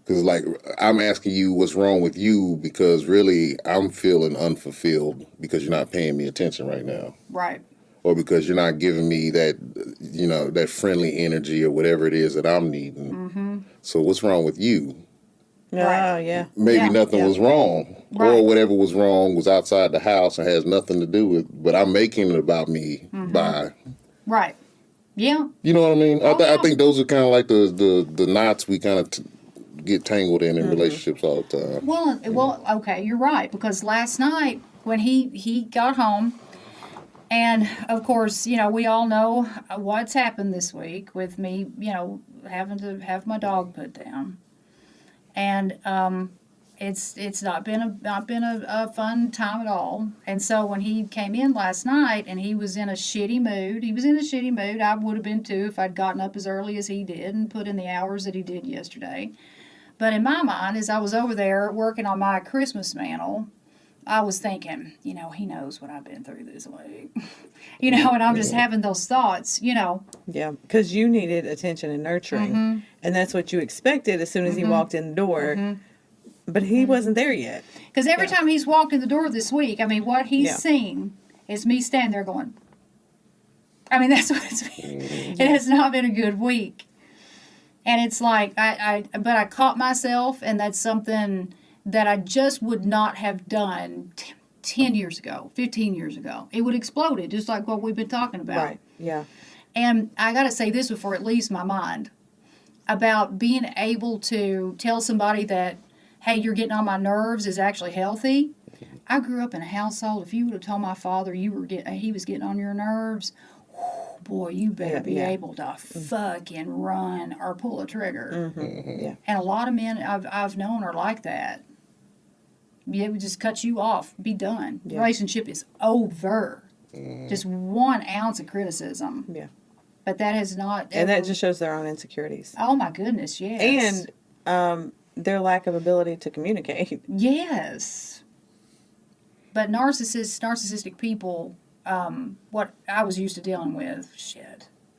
Because, like, I'm asking you what's wrong with you because really I'm feeling unfulfilled because you're not paying me attention right now. Right. or because you're not giving me that, that friendly energy or whatever it is that I'm needing. So what's wrong with you? Oh, Right. yeah. Maybe Yeah. nothing was wrong, Right. or whatever was wrong was outside the house and has nothing to do with. But I'm making it about me by. Right. Yeah. You know what I mean? Oh, I yeah. think those are kind of like the knots we kind of get tangled in relationships all the time. Well, okay, you're right, because last night when he got home, and of course, we all know what's happened this week with me, having to have my dog put down, and it's not been a fun time at all. And so when he came in last night and he was in a shitty mood, I would have been too if I'd gotten up as early as he did and put in the hours that he did yesterday. But in my mind, as I was over there working on my Christmas mantle, I was thinking, he knows what I've been through this week. And I'm just having those thoughts, Yeah, because you needed attention and nurturing. And that's what you expected as soon as he walked in the door. But he wasn't there yet. Because every time he's walked in the door this week, what he's seen is me standing there going, that's what it's been. It has not been a good week. And it's like, but I caught myself, and that's something that I just would not have done 10 years ago, 15 years ago. It would have exploded, just like what we've been talking about. Right, yeah. And I got to say this before it leaves my mind, about being able to tell somebody that, hey, you're getting on my nerves is actually healthy. I grew up in a household, if you would have told my father he was getting on your nerves, boy, you better be able to fucking run or pull a trigger. Yeah. And a lot of men I've known are like that. It would just cut you off, be done. Yeah. Relationship is over. Just 1 ounce of criticism. Yeah. But that has not And that just shows their own insecurities. Oh my goodness, yes. And their lack of ability to communicate. Yes. But narcissistic people, what I was used to dealing with,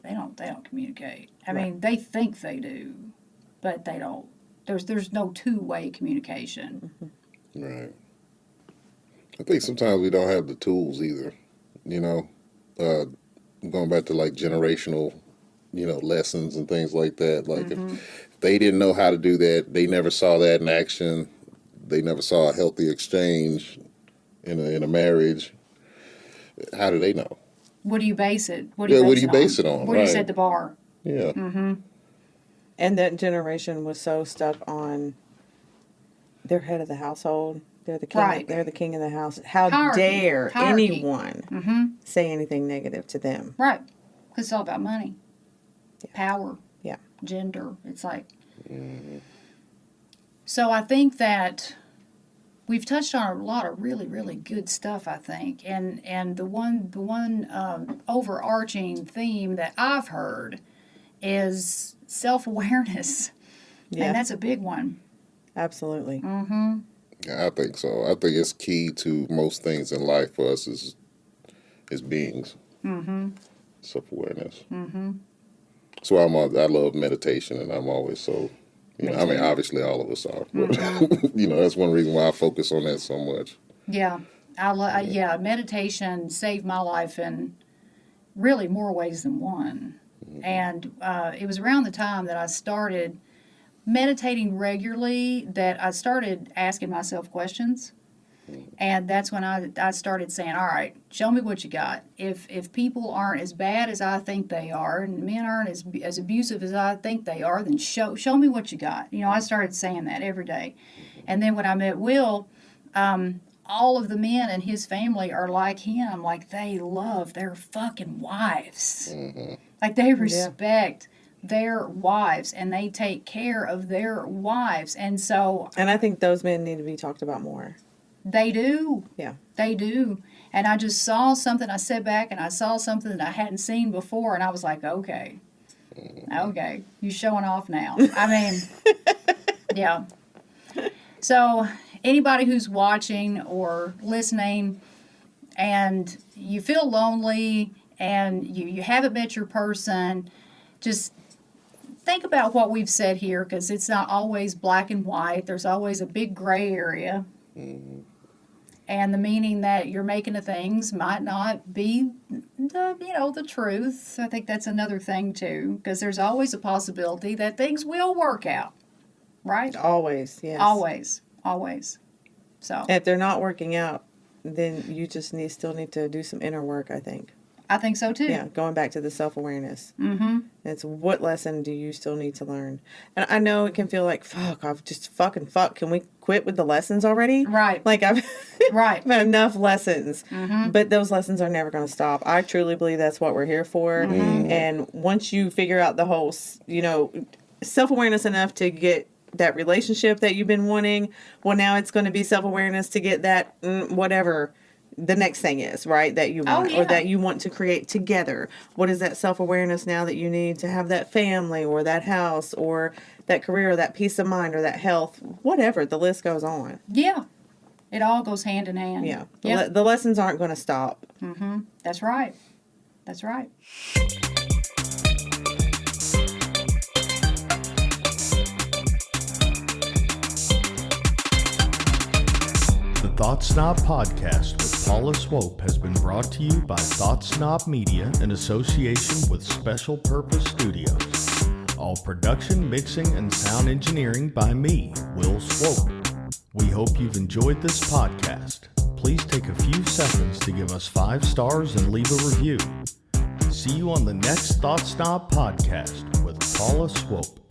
they don't communicate. I mean, they think they do, but they don't. There's no two-way communication. Right. I think sometimes we don't have the tools either. Going back to like generational, lessons and things like that. Like if they didn't know how to do that, they never saw that in action. They never saw a healthy exchange in a marriage. How do they know? What do you base it? What do you base it on? Where do you Right. set the bar? Yeah. And that generation was so stuck on their head of the household. They're the king. Right. They're the king of the house. How Hierarchy. dare Hierarchy. anyone say anything negative to them? Right. Because it's all about money, power, Yeah. gender. It's like. So I think that we've touched on a lot of really, really good stuff, I think. And the one overarching theme that I've heard is self-awareness. Yeah. And that's a big one. Absolutely. Yeah, I think so. I think it's key to most things in life for us as beings. Self-awareness. So I love meditation, and I'm always so. Obviously all of us are, but that's one reason why I focus on that so much. Yeah. Meditation saved my life in really more ways than one. And it was around the time that I started meditating regularly that I started asking myself questions. And that's when I started saying, all right, show me what you got. If people aren't as bad as I think they are, and men aren't as abusive as I think they are, then show me what you got. I started saying that every day. And then when I met Will, all of the men in his family are like him. Like, they love their fucking wives. Like, they respect their wives, and they take care of their wives. And so... And I think those men need to be talked about more. They do. Yeah. They do. And I just saw something. I sat back and I saw something that I hadn't seen before, and I was like, okay, you showing off now. I mean, yeah. So anybody who's watching or listening and you feel lonely and you haven't met your person, just think about what we've said here, because it's not always black and white. There's always a big gray area. And the meaning that you're making of things might not be the truth. I think that's another thing too, because there's always a possibility that things will work out, right? Always, yes. Always. So And if they're not working out, then you just still need to do some inner work, I think. I think so too. Yeah, going back to the self-awareness. Mm-hmm. It's what lesson do you still need to learn? And I know it can feel like, I've just fuck. Can we quit with the lessons already? Right. Like I've Right. had enough lessons. Mm-hmm. But those lessons are never going to stop. I truly believe that's what we're here for. Mm-hmm. And once you figure out the whole, self-awareness enough to get that relationship that you've been wanting, well, now it's going to be self-awareness to get that whatever the next thing is, right, that you want or that you want to create together. What is that self-awareness now that you need to have that family or that house or that career or that peace of mind or that health, whatever, the list goes on. Yeah. It all goes hand in hand. Yeah. Yep. The lessons aren't going to stop. Mm-hmm. That's right. The Thought Snob Podcast with Paula Swope has been brought to you by Thought Snob Media in association with Special Purpose Studios. All production, mixing, and sound engineering by me, Will Swope. We hope you've enjoyed this podcast. Please take a few seconds to give us 5 stars and leave a review. See you on the next Thought Snob Podcast with Paula Swope.